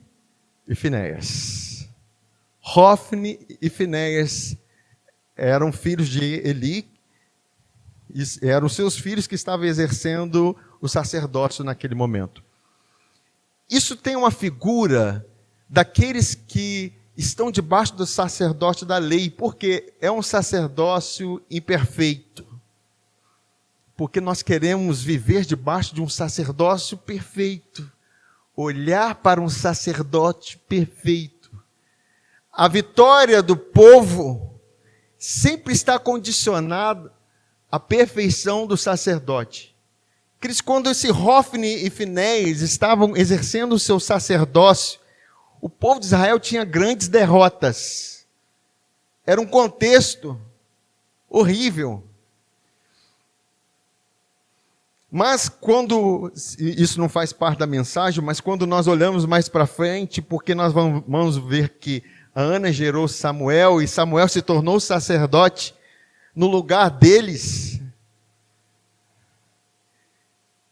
e Finéias. Hofni e Finéias eram filhos de Eli, Eram os seus filhos que estavam exercendo o sacerdócio naquele momento. Isso tem uma figura daqueles que estão debaixo do sacerdócio da lei, porque é um sacerdócio imperfeito. Porque nós queremos viver debaixo de um sacerdócio perfeito. Olhar para um sacerdote perfeito. A vitória do povo sempre está condicionada à perfeição do sacerdote. Quando esse Hofni e Finéias estavam exercendo o seu sacerdócio, o povo de Israel tinha grandes derrotas. Era um contexto horrível. Mas quando, isso não faz parte da mensagem, mas quando nós olhamos mais para frente, porque nós vamos ver que a Ana gerou Samuel, e Samuel se tornou sacerdote no lugar deles.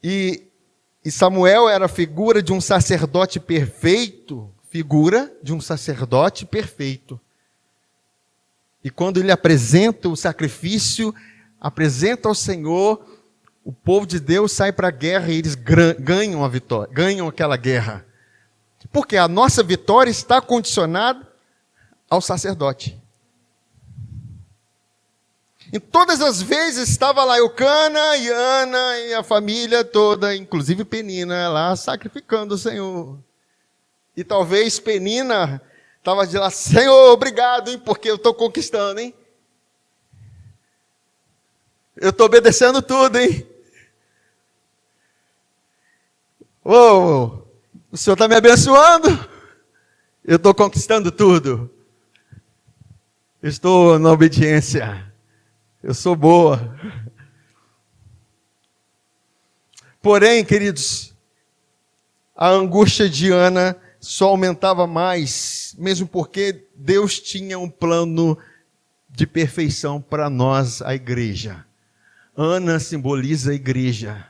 E Samuel era a figura de um sacerdote perfeito, E quando ele apresenta o sacrifício, apresenta ao Senhor, o povo de Deus sai para a guerra e eles ganham a vitória, ganham aquela guerra. Porque a nossa vitória está condicionada ao sacerdote. E todas as vezes estava lá Eucana e Ana e a família toda, inclusive Penina, lá sacrificando o Senhor. E talvez Penina estava de lá, Senhor, obrigado, hein, porque eu estou conquistando, hein? Eu estou obedecendo tudo, hein? Oh, o Senhor está me abençoando? Eu estou conquistando tudo. Eu estou na obediência. Eu sou boa. Porém, queridos, a angústia de Ana só aumentava mais, mesmo porque Deus tinha um plano de perfeição para nós, a igreja. Ana simboliza a igreja.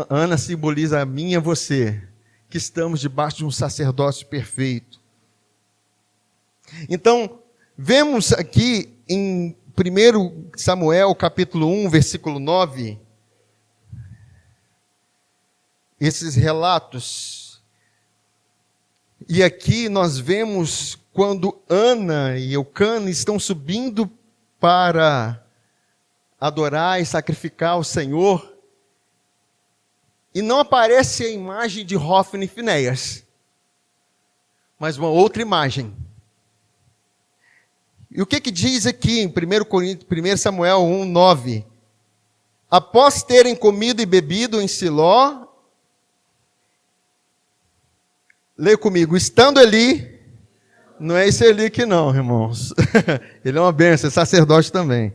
Ana simboliza a mim e a você, que estamos debaixo de um sacerdócio perfeito. Então, vemos aqui em 1 Samuel, capítulo 1, versículo 9, esses relatos. E aqui nós vemos quando Ana e Eucana estão subindo para adorar e sacrificar ao Senhor, e não aparece a imagem de Hofni e Finéias, mas uma outra imagem. E o que diz aqui em 1 Samuel 1, 9? Após terem comido e bebido em Siló, lê comigo, estando Eli, não é esse Eli aqui não, irmãos. Ele é uma bênção, é sacerdote também.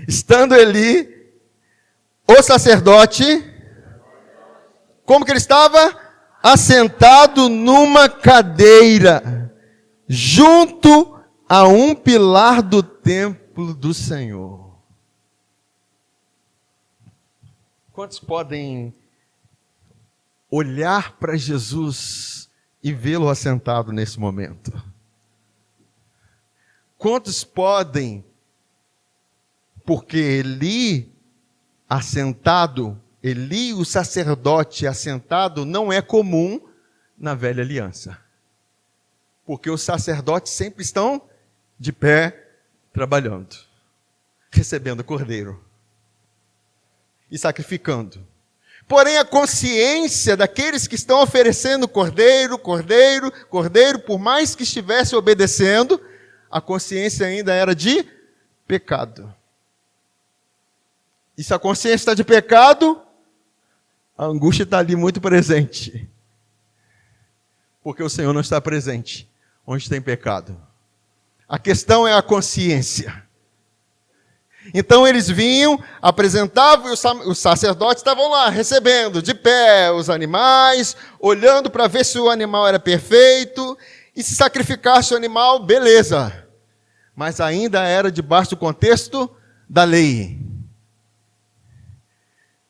Estando Eli, o sacerdote, como que ele estava? Assentado numa cadeira, junto a um pilar do templo do Senhor. Quantos podem olhar para Jesus e vê-lo assentado nesse momento? Quantos podem, porque Eli assentado, Eli, o sacerdote assentado, não é comum na velha aliança. Porque os sacerdotes sempre estão de pé, trabalhando, recebendo o cordeiro e sacrificando. Porém, a consciência daqueles que estão oferecendo cordeiro, por mais que estivesse obedecendo, a consciência ainda era de pecado. E se a consciência está de pecado, a angústia está ali muito presente. Porque o Senhor não está presente onde tem pecado. A questão é a consciência. Então eles vinham, apresentavam, e os sacerdotes estavam lá, recebendo de pé os animais, olhando para ver se o animal era perfeito, e se sacrificasse o animal, beleza. Mas ainda era debaixo do contexto da lei.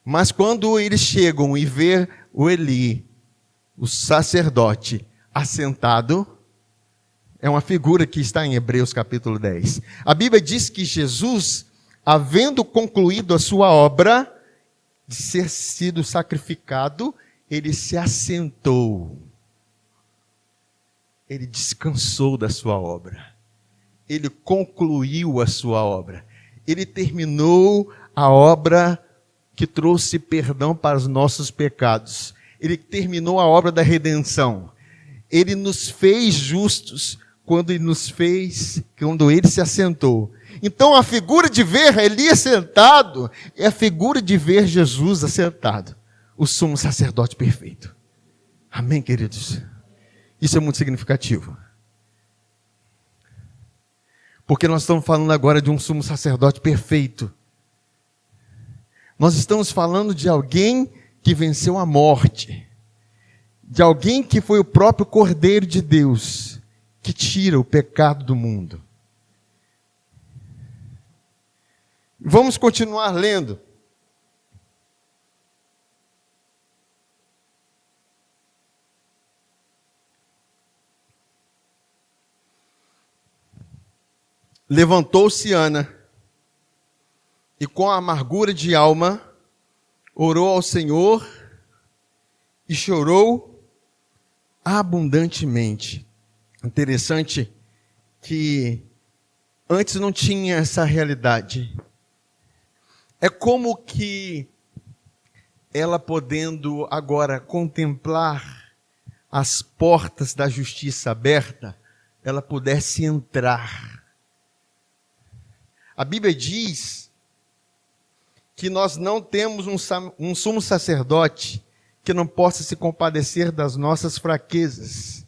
Mas quando eles chegam e vê o Eli, o sacerdote, assentado, é uma figura que está em Hebreus capítulo 10. A Bíblia diz que Jesus havendo concluído a sua obra de ser sido sacrificado, ele se assentou. Ele descansou da sua obra. Ele concluiu a sua obra. Ele terminou a obra que trouxe perdão para os nossos pecados. Ele terminou a obra da redenção. Ele nos fez justos quando ele se assentou. Então a figura de ver Elias sentado é a figura de ver Jesus assentado, o sumo sacerdote perfeito. Amém, queridos? Isso é muito significativo. Porque nós estamos falando agora de um sumo sacerdote perfeito. Nós estamos falando de alguém que venceu a morte. De alguém que foi o próprio Cordeiro de Deus, que tira o pecado do mundo. Vamos continuar lendo. Levantou-se Ana, e com amargura de alma, orou ao Senhor e chorou abundantemente. Interessante que antes não tinha essa realidade. É como que ela podendo agora contemplar as portas da justiça aberta, ela pudesse entrar. A Bíblia diz que nós não temos um sumo sacerdote que não possa se compadecer das nossas fraquezas,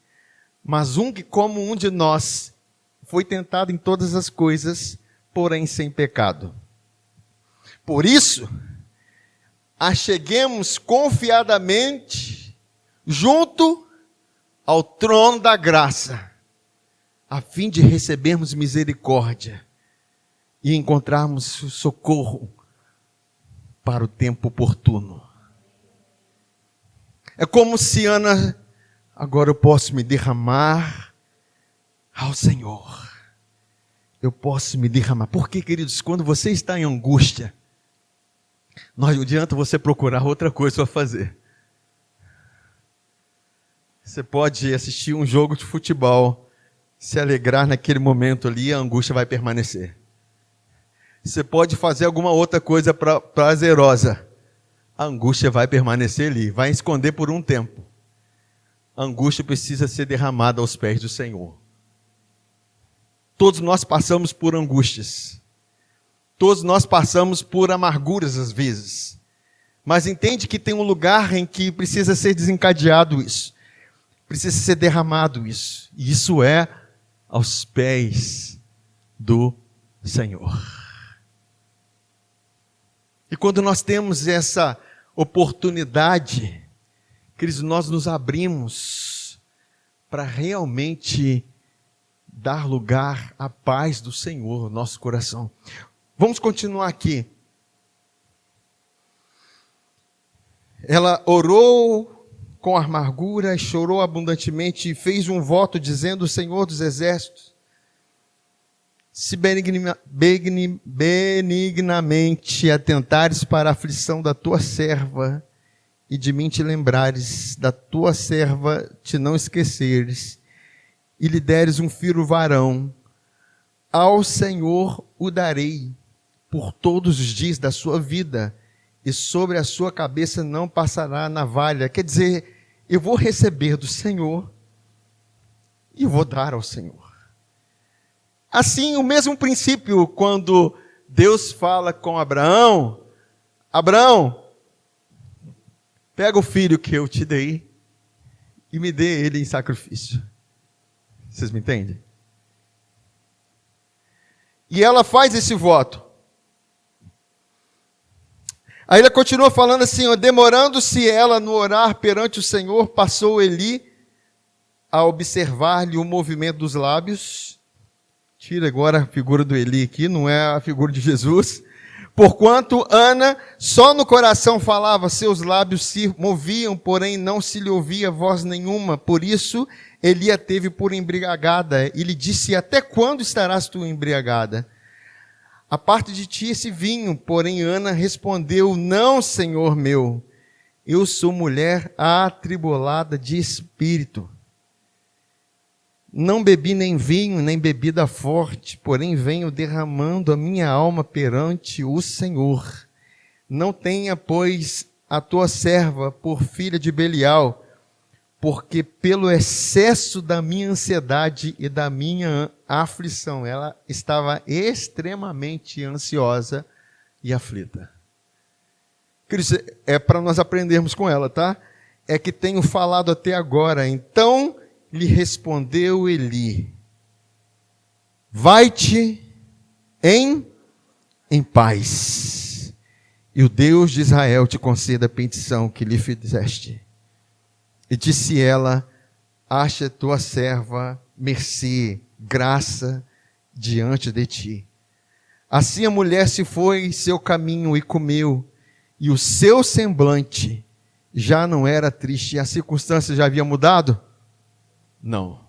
mas um que, como um de nós, foi tentado em todas as coisas, porém sem pecado. Por isso, acheguemos confiadamente junto ao trono da graça, a fim de recebermos misericórdia e encontrarmos socorro para o tempo oportuno. É como se Ana, agora eu posso me derramar ao Senhor. Eu posso me derramar. Porque, queridos, quando você está em angústia, não adianta você procurar outra coisa para fazer. Você pode assistir um jogo de futebol, se alegrar naquele momento ali, a angústia vai permanecer. Você pode fazer alguma outra coisa prazerosa, a angústia vai permanecer ali, vai esconder por um tempo. A angústia precisa ser derramada aos pés do Senhor. Todos nós passamos por angústias. Todos nós passamos por amarguras às vezes. Mas entende que tem um lugar em que precisa ser desencadeado isso. Precisa ser derramado isso. E isso é aos pés do Senhor. E quando nós temos essa oportunidade, queridos, nós nos abrimos para realmente dar lugar à paz do Senhor no nosso coração. Vamos continuar aqui. Ela orou com amargura, chorou abundantemente e fez um voto dizendo: Senhor dos exércitos, se benignamente atentares para a aflição da tua serva e de mim te lembrares, da tua serva te não esqueceres, e lhe deres um filho varão, ao Senhor o darei por todos os dias da sua vida, e sobre a sua cabeça não passará navalha. Quer dizer, eu vou receber do Senhor e vou dar ao Senhor. Assim, o mesmo princípio, quando Deus fala com Abraão: Abraão, pega o filho que eu te dei e me dê ele em sacrifício. Vocês me entendem? E ela faz esse voto. Aí ela continua falando assim: demorando-se ela no orar perante o Senhor, passou Eli a observar-lhe o movimento dos lábios. Tira agora a figura do Eli aqui, não é a figura de Jesus. Porquanto Ana só no coração falava, seus lábios se moviam, porém não se lhe ouvia voz nenhuma. Por isso Eli a teve por embriagada e lhe disse: até quando estarás tu embriagada? a parte de ti esse vinho. Porém Ana respondeu: não, senhor meu, eu sou mulher atribulada de espírito. Não bebi nem vinho, nem bebida forte, porém venho derramando a minha alma perante o Senhor. Não tenha, pois, a tua serva por filha de Belial, porque pelo excesso da minha ansiedade e da minha aflição, ela estava extremamente ansiosa e aflita. Queridos, é para nós aprendermos com ela, tá? É que tenho falado até agora. Então lhe respondeu Eli: vai-te em paz, e o Deus de Israel te conceda a petição que lhe fizeste. E disse ela: acha tua serva mercê, graça diante de ti. Assim a mulher se foi seu caminho e comeu, e o seu semblante já não era triste. E a circunstância já havia mudado? Não.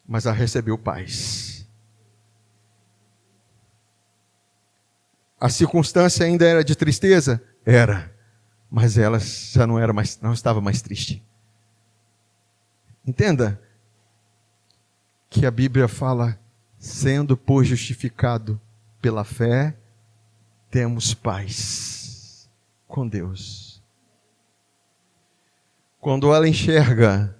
Mas ela recebeu paz. A circunstância ainda era de tristeza? Era. Mas ela já não estava mais triste. Entenda que a Bíblia fala: sendo, pois, justificado pela fé, temos paz com Deus. Quando ela enxerga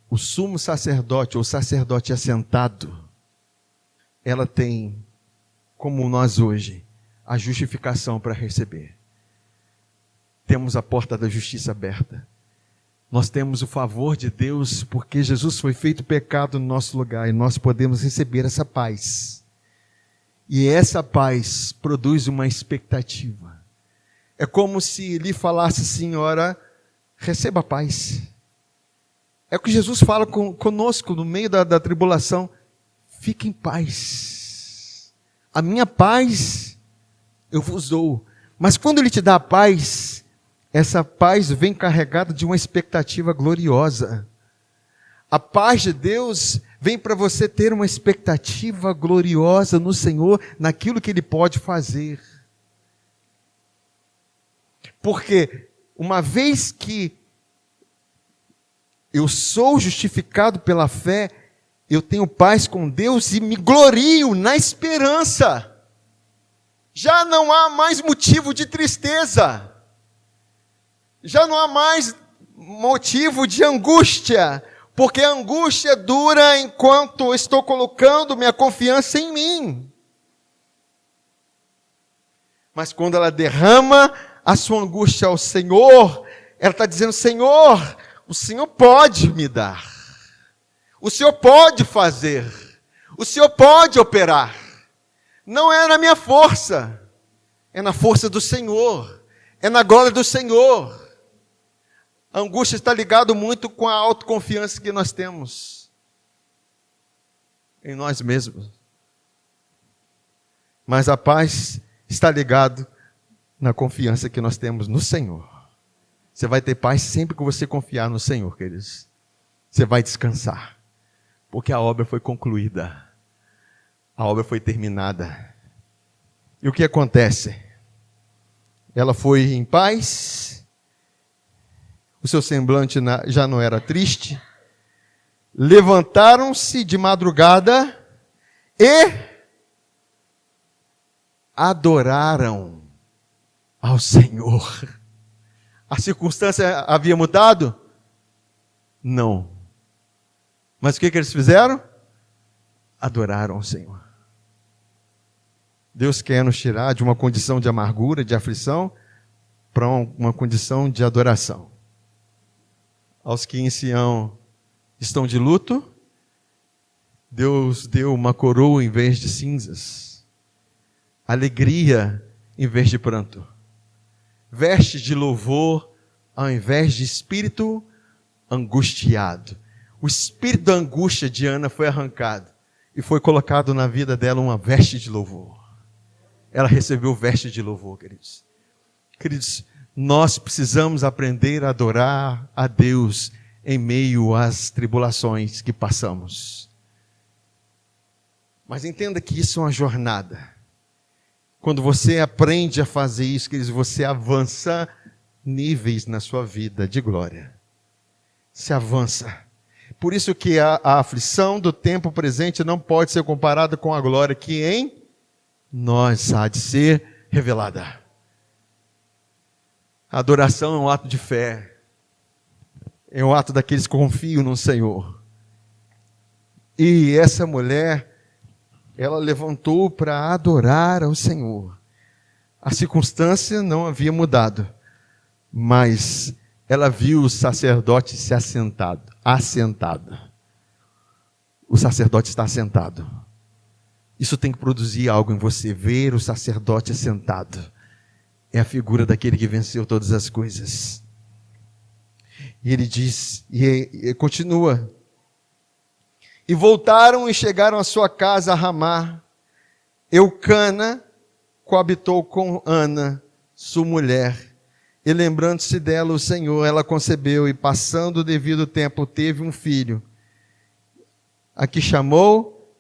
o sumo sacerdote, ou sacerdote assentado, ela tem, como nós hoje, a justificação para receber. Temos a porta da justiça aberta. Nós temos o favor de Deus, porque Jesus foi feito pecado no nosso lugar, e nós podemos receber essa paz. E essa paz produz uma expectativa. É como se lhe falasse: senhora, receba a paz. É o que Jesus fala conosco no meio da tribulação: fique em paz. A minha paz eu vos dou. Mas quando Ele te dá a paz, essa paz vem carregada de uma expectativa gloriosa. A paz de Deus vem para você ter uma expectativa gloriosa no Senhor, naquilo que Ele pode fazer. Porque uma vez que eu sou justificado pela fé, eu tenho paz com Deus e me glorio na esperança. Já não há mais motivo de tristeza. Já não há mais motivo de angústia, porque a angústia dura enquanto estou colocando minha confiança em mim. Mas quando ela derrama a sua angústia ao Senhor, ela está dizendo: Senhor, o Senhor pode me dar, o Senhor pode fazer, o Senhor pode operar. Não é na minha força, é na força do Senhor, é na glória do Senhor. A angústia está ligada muito com a autoconfiança que nós temos em nós mesmos. Mas a paz está ligada na confiança que nós temos no Senhor. Você vai ter paz sempre que você confiar no Senhor, queridos. Você vai descansar, porque a obra foi concluída. A obra foi terminada. E o que acontece? Ela foi em paz, o seu semblante já não era triste. Levantaram-se de madrugada e adoraram ao Senhor. A circunstância havia mudado? Não. Mas o que eles fizeram? Adoraram ao Senhor. Deus quer nos tirar de uma condição de amargura, de aflição, para uma condição de adoração. Aos que em Sião estão de luto, Deus deu uma coroa em vez de cinzas, alegria em vez de pranto, veste de louvor ao invés de espírito angustiado. O espírito da angústia de Ana foi arrancado e foi colocado na vida dela uma veste de louvor. Ela recebeu veste de louvor, queridos. Queridos, nós precisamos aprender a adorar a Deus em meio às tribulações que passamos. Mas entenda que isso é uma jornada. Quando você aprende a fazer isso, queridos, você avança níveis na sua vida de glória. Se avança. Por isso que a aflição do tempo presente não pode ser comparada com a glória que em nós há de ser revelada. A adoração é um ato de fé. É um ato daqueles que confiam no Senhor. E essa mulher, ela levantou para adorar ao Senhor. A circunstância não havia mudado, mas ela viu o sacerdote se assentado. O sacerdote está assentado. Isso tem que produzir algo em você, ver o sacerdote assentado. É a figura daquele que venceu todas as coisas. E ele diz, e continua. E voltaram e chegaram à sua casa a Ramá. Eucana coabitou com Ana, sua mulher. E lembrando-se dela o Senhor, ela concebeu e passando o devido tempo teve um filho. A que chamou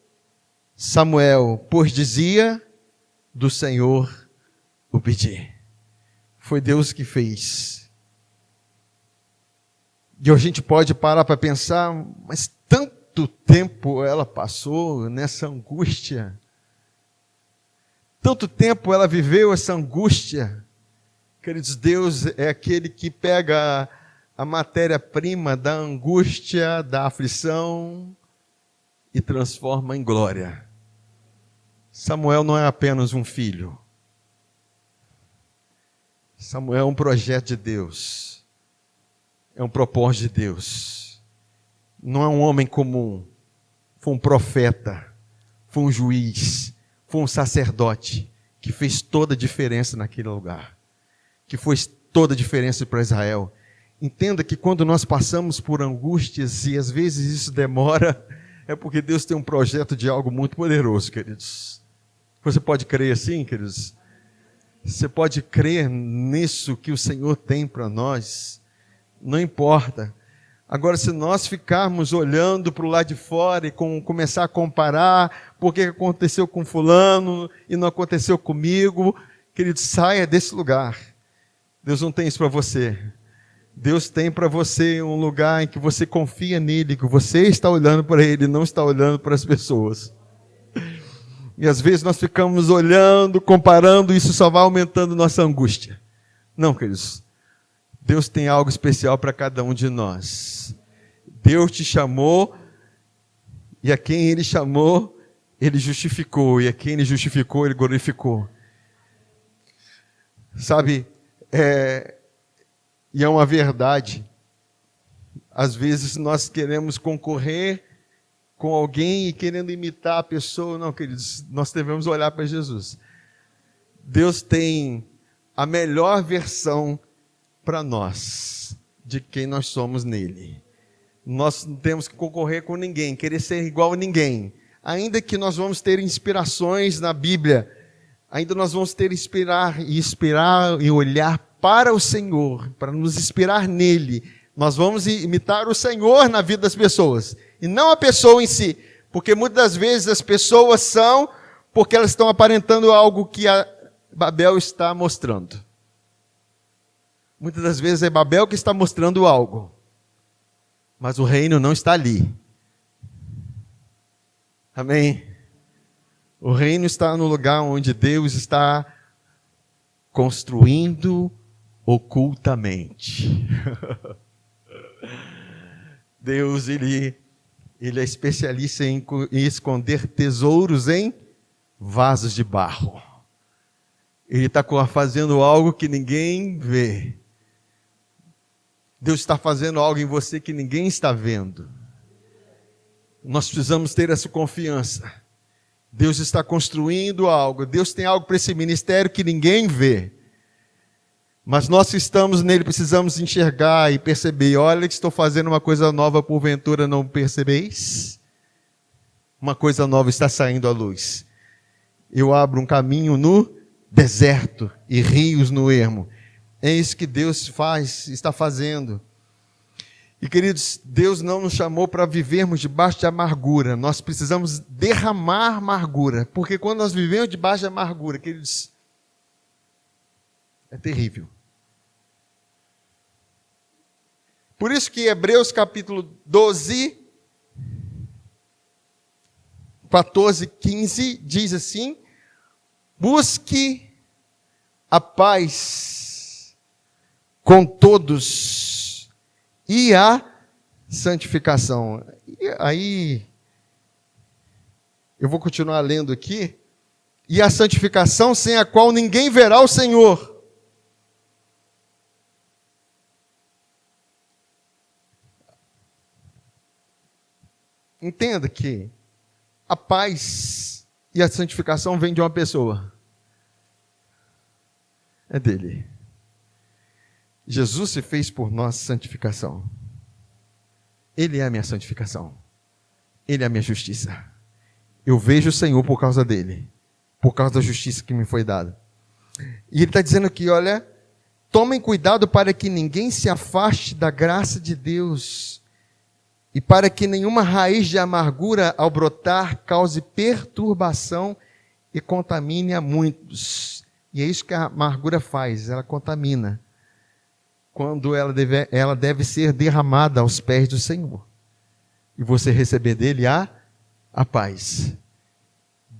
Samuel, pois dizia, do Senhor o pedi. Foi Deus que fez. E a gente pode parar para pensar, mas tanto tempo ela passou nessa angústia. Tanto tempo ela viveu essa angústia. Queridos, Deus é aquele que pega a matéria-prima da angústia, da aflição e transforma em glória. Samuel não é apenas um filho. Samuel é um projeto de Deus. É um propósito de Deus. Não é um homem comum. Foi um profeta. Foi um juiz. Foi um sacerdote que fez toda a diferença naquele lugar. Que fez toda a diferença para Israel. Entenda que quando nós passamos por angústias, e às vezes isso demora, é porque Deus tem um projeto de algo muito poderoso, queridos. Você pode crer assim, queridos? Você pode crer nisso que o Senhor tem para nós? Não importa. Agora, se nós ficarmos olhando para o lado de fora e começar a comparar, por que aconteceu com fulano e não aconteceu comigo, querido, saia desse lugar. Deus não tem isso para você. Deus tem para você um lugar em que você confia nele, que você está olhando para ele, não está olhando para as pessoas. E às vezes nós ficamos olhando, comparando, isso só vai aumentando nossa angústia. Não, queridos. Deus tem algo especial para cada um de nós. Deus te chamou, e a quem Ele chamou, Ele justificou, e a quem Ele justificou, Ele glorificou. Sabe, e é uma verdade. Às vezes nós queremos concorrer com alguém e querendo imitar a pessoa. Não, queridos, nós devemos olhar para Jesus. Deus tem a melhor versão para nós, de quem nós somos nele. Nós não temos que concorrer com ninguém, querer ser igual a ninguém. Ainda que nós vamos ter inspirações na Bíblia, ainda nós vamos ter inspirar e olhar para o Senhor, para nos inspirar nele. Nós vamos imitar o Senhor na vida das pessoas, e não a pessoa em si, porque muitas das vezes as pessoas são porque elas estão aparentando algo que a Babel está mostrando. Muitas das vezes é Babel que está mostrando algo, mas o reino não está ali. Amém? O reino está no lugar onde Deus está construindo ocultamente. Deus, ele é especialista em esconder tesouros em vasos de barro. Ele está fazendo algo que ninguém vê. Deus está fazendo algo em você que ninguém está vendo. Nós precisamos ter essa confiança. Deus está construindo algo. Deus tem algo para esse ministério que ninguém vê. Mas nós que estamos nele precisamos enxergar e perceber. Olha que estou fazendo uma coisa nova, porventura não percebeis? Uma coisa nova está saindo à luz. Eu abro um caminho no deserto e rios no ermo. É isso que Deus está fazendo. E, queridos, Deus não nos chamou para vivermos debaixo de amargura. Nós precisamos derramar amargura. Porque quando nós vivemos debaixo de amargura, queridos, é terrível. Por isso que Hebreus capítulo 12, 14, 15, diz assim: busque a paz com todos e a santificação. E aí, eu vou continuar lendo aqui. E a santificação, sem a qual ninguém verá o Senhor. Entenda que a paz e a santificação vêm de uma pessoa. É dele. Jesus se fez por nós santificação. Ele é a minha santificação. Ele é a minha justiça. Eu vejo o Senhor por causa dele. Por causa da justiça que me foi dada. E ele está dizendo aqui, olha, tomem cuidado para que ninguém se afaste da graça de Deus. E para que nenhuma raiz de amargura ao brotar cause perturbação e contamine a muitos. E é isso que a amargura faz, ela contamina. Quando ela deve ser derramada aos pés do Senhor. E você receber dele a paz.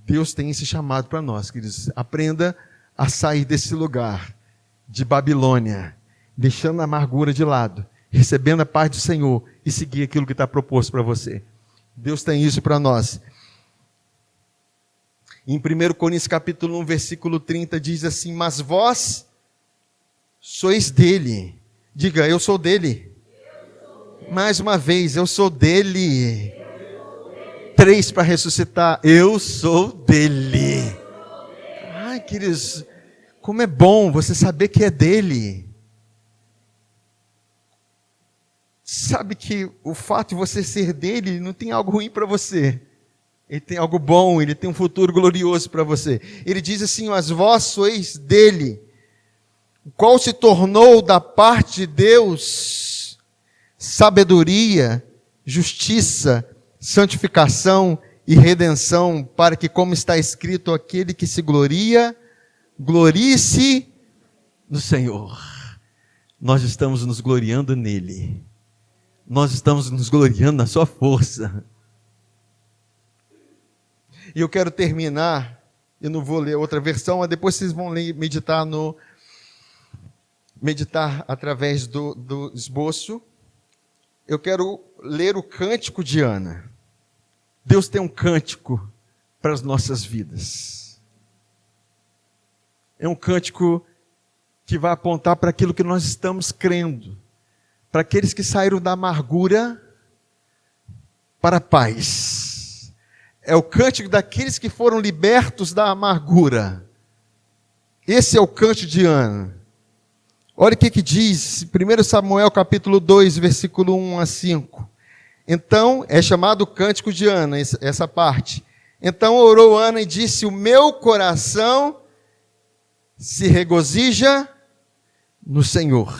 Deus tem esse chamado para nós, queridos. Aprenda a sair desse lugar de Babilônia, deixando a amargura de lado, recebendo a paz do Senhor e seguir aquilo que está proposto para você. Deus tem isso para nós. Em 1 Coríntios capítulo 1, versículo 30, diz assim: mas vós sois dele. Diga, eu sou dele. Mais uma vez, eu sou dele. 3 para ressuscitar, eu sou dele. Ai, queridos, como é bom você saber que é dele. Sabe que o fato de você ser dele não tem algo ruim para você. Ele tem algo bom, ele tem um futuro glorioso para você. Ele diz assim: mas vós sois dele, o qual se tornou da parte de Deus sabedoria, justiça, santificação e redenção, para que, como está escrito, aquele que se gloria, glorie-se no Senhor. Nós estamos nos gloriando nele. Nós estamos nos gloriando na sua força. E eu quero terminar, eu não vou ler outra versão, mas depois vocês vão ler, meditar através do esboço. Eu quero ler o cântico de Ana. Deus tem um cântico para as nossas vidas. É um cântico que vai apontar para aquilo que nós estamos crendo. Para aqueles que saíram da amargura para a paz. É o cântico daqueles que foram libertos da amargura. Esse é o cântico de Ana. Olha o que diz, 1 Samuel capítulo 2, versículo 1 a 5. Então, é chamado cântico de Ana, essa parte. Então orou Ana e disse: o meu coração se regozija no Senhor.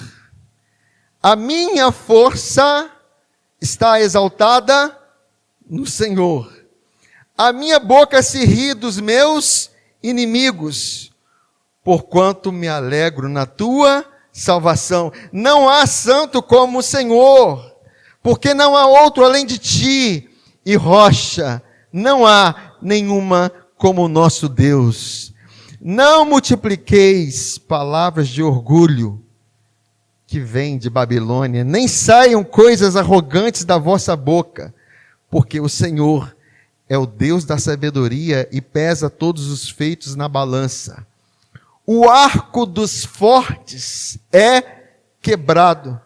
A minha força está exaltada no Senhor. A minha boca se ri dos meus inimigos, porquanto me alegro na tua salvação. Não há santo como o Senhor, porque não há outro além de ti, e rocha não há nenhuma como o nosso Deus. Não multipliqueis palavras de orgulho que vêm de Babilônia, nem saiam coisas arrogantes da vossa boca, porque o Senhor é o Deus da sabedoria e pesa todos os feitos na balança. O arco dos fortes é quebrado,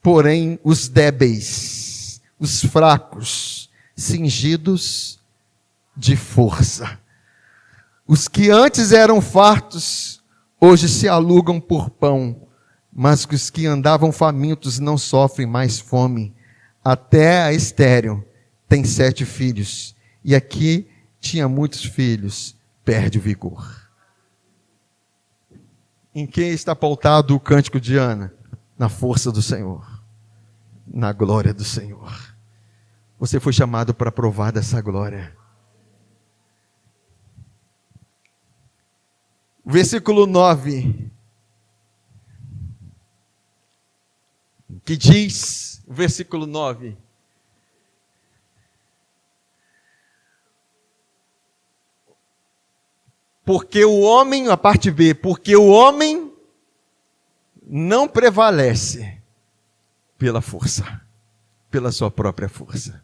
porém os débeis, os fracos, cingidos de força. Os que antes eram fartos, hoje se alugam por pão, mas os que andavam famintos não sofrem mais fome. Até a estéril tem 7 filhos, e aqui tinha muitos filhos, perde o vigor. Em quem está pautado o cântico de Ana? Na força do Senhor. na glória do Senhor. Você foi chamado para provar dessa glória. Versículo 9. Que diz, versículo 9. Porque o homem, a parte B, porque o homem não prevalece pela força, pela sua própria força.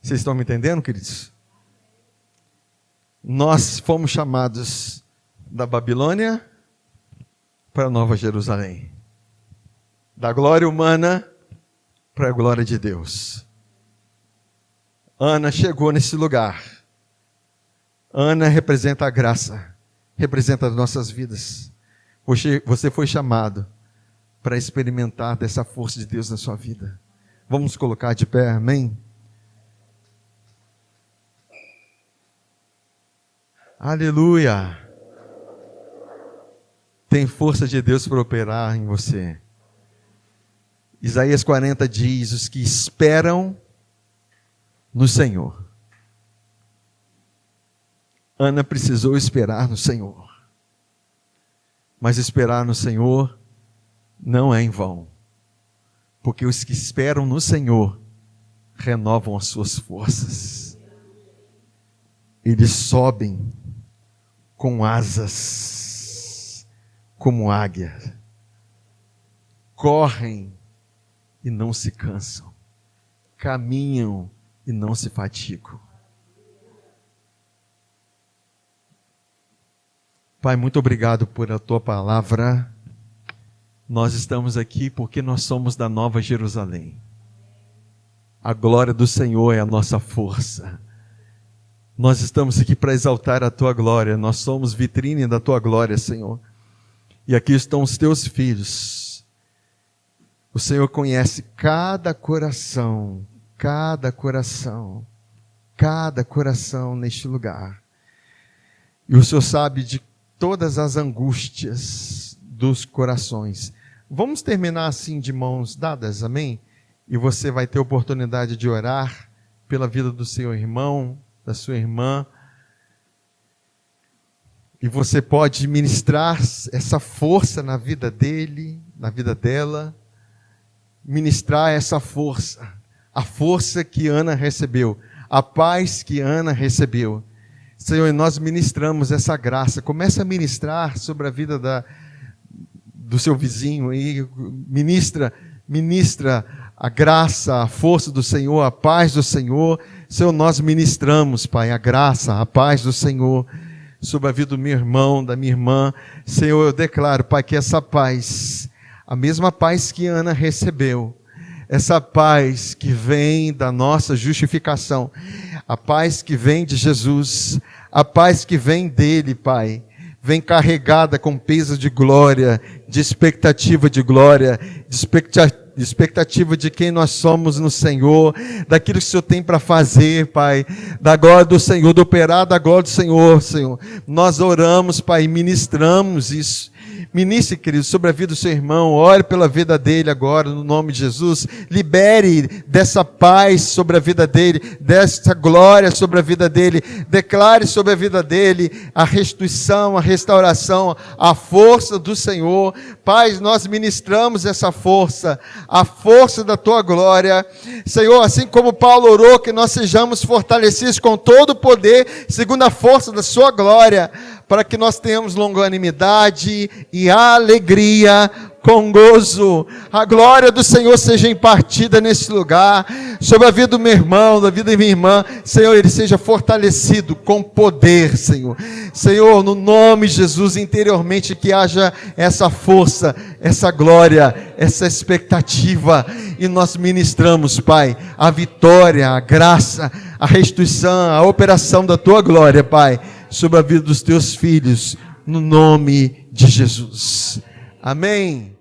Vocês estão me entendendo, queridos? Nós fomos chamados da Babilônia para a Nova Jerusalém. Da glória humana para a glória de Deus. Ana chegou nesse lugar. Ana representa a graça, representa as nossas vidas. Você foi chamado para experimentar dessa força de Deus na sua vida. Vamos colocar de pé, amém? Aleluia! Tem força de Deus para operar em você. Isaías 40 diz, os que esperam no Senhor. Ana precisou esperar no Senhor. Mas esperar no Senhor não é em vão. Porque os que esperam no Senhor renovam as suas forças. Eles sobem com asas como águia. Correm e não se cansam. Caminham e não se fatigam. Pai, muito obrigado por a tua palavra. Nós estamos aqui porque nós somos da Nova Jerusalém. A glória do Senhor é a nossa força. Nós estamos aqui para exaltar a tua glória. Nós somos vitrine da tua glória, Senhor. E aqui estão os teus filhos. O Senhor conhece cada coração neste lugar. E o Senhor sabe de todas as angústias dos corações. Vamos terminar assim de mãos dadas, amém? E você vai ter oportunidade de orar pela vida do seu irmão, da sua irmã. E você pode ministrar essa força na vida dele, na vida dela. Ministrar essa força, a força que Ana recebeu, a paz que Ana recebeu. Senhor, nós ministramos essa graça. Começa a ministrar sobre a vida do seu vizinho aí. Ministra a graça, a força do Senhor, a paz do Senhor. Senhor, nós ministramos, Pai, a graça, a paz do Senhor sobre a vida do meu irmão, da minha irmã. Senhor, eu declaro, Pai, que essa paz, a mesma paz que Ana recebeu, essa paz que vem da nossa justificação, a paz que vem de Jesus, a paz que vem dele, Pai, vem carregada com peso de glória, de expectativa de glória, de expectativa de quem nós somos no Senhor, daquilo que o Senhor tem para fazer, Pai, da glória do Senhor, do operar da glória do Senhor, Senhor. Nós oramos, Pai, e ministramos isso. Ministre, querido, sobre a vida do seu irmão, ore pela vida dele agora, no nome de Jesus, libere dessa paz sobre a vida dele, dessa glória sobre a vida dele, declare sobre a vida dele a restituição, a restauração, a força do Senhor. Pai, nós ministramos essa força, a força da tua glória, Senhor, assim como Paulo orou, que nós sejamos fortalecidos com todo o poder, segundo a força da sua glória, para que nós tenhamos longanimidade e alegria com gozo. A glória do Senhor seja impartida nesse lugar, sobre a vida do meu irmão, da vida da minha irmã. Senhor, ele seja fortalecido com poder, Senhor. Senhor, no nome de Jesus, interiormente que haja essa força, essa glória, essa expectativa. E nós ministramos, Pai, a vitória, a graça, a restituição, a operação da tua glória, Pai, sobre a vida dos teus filhos, no nome de Jesus. Amém.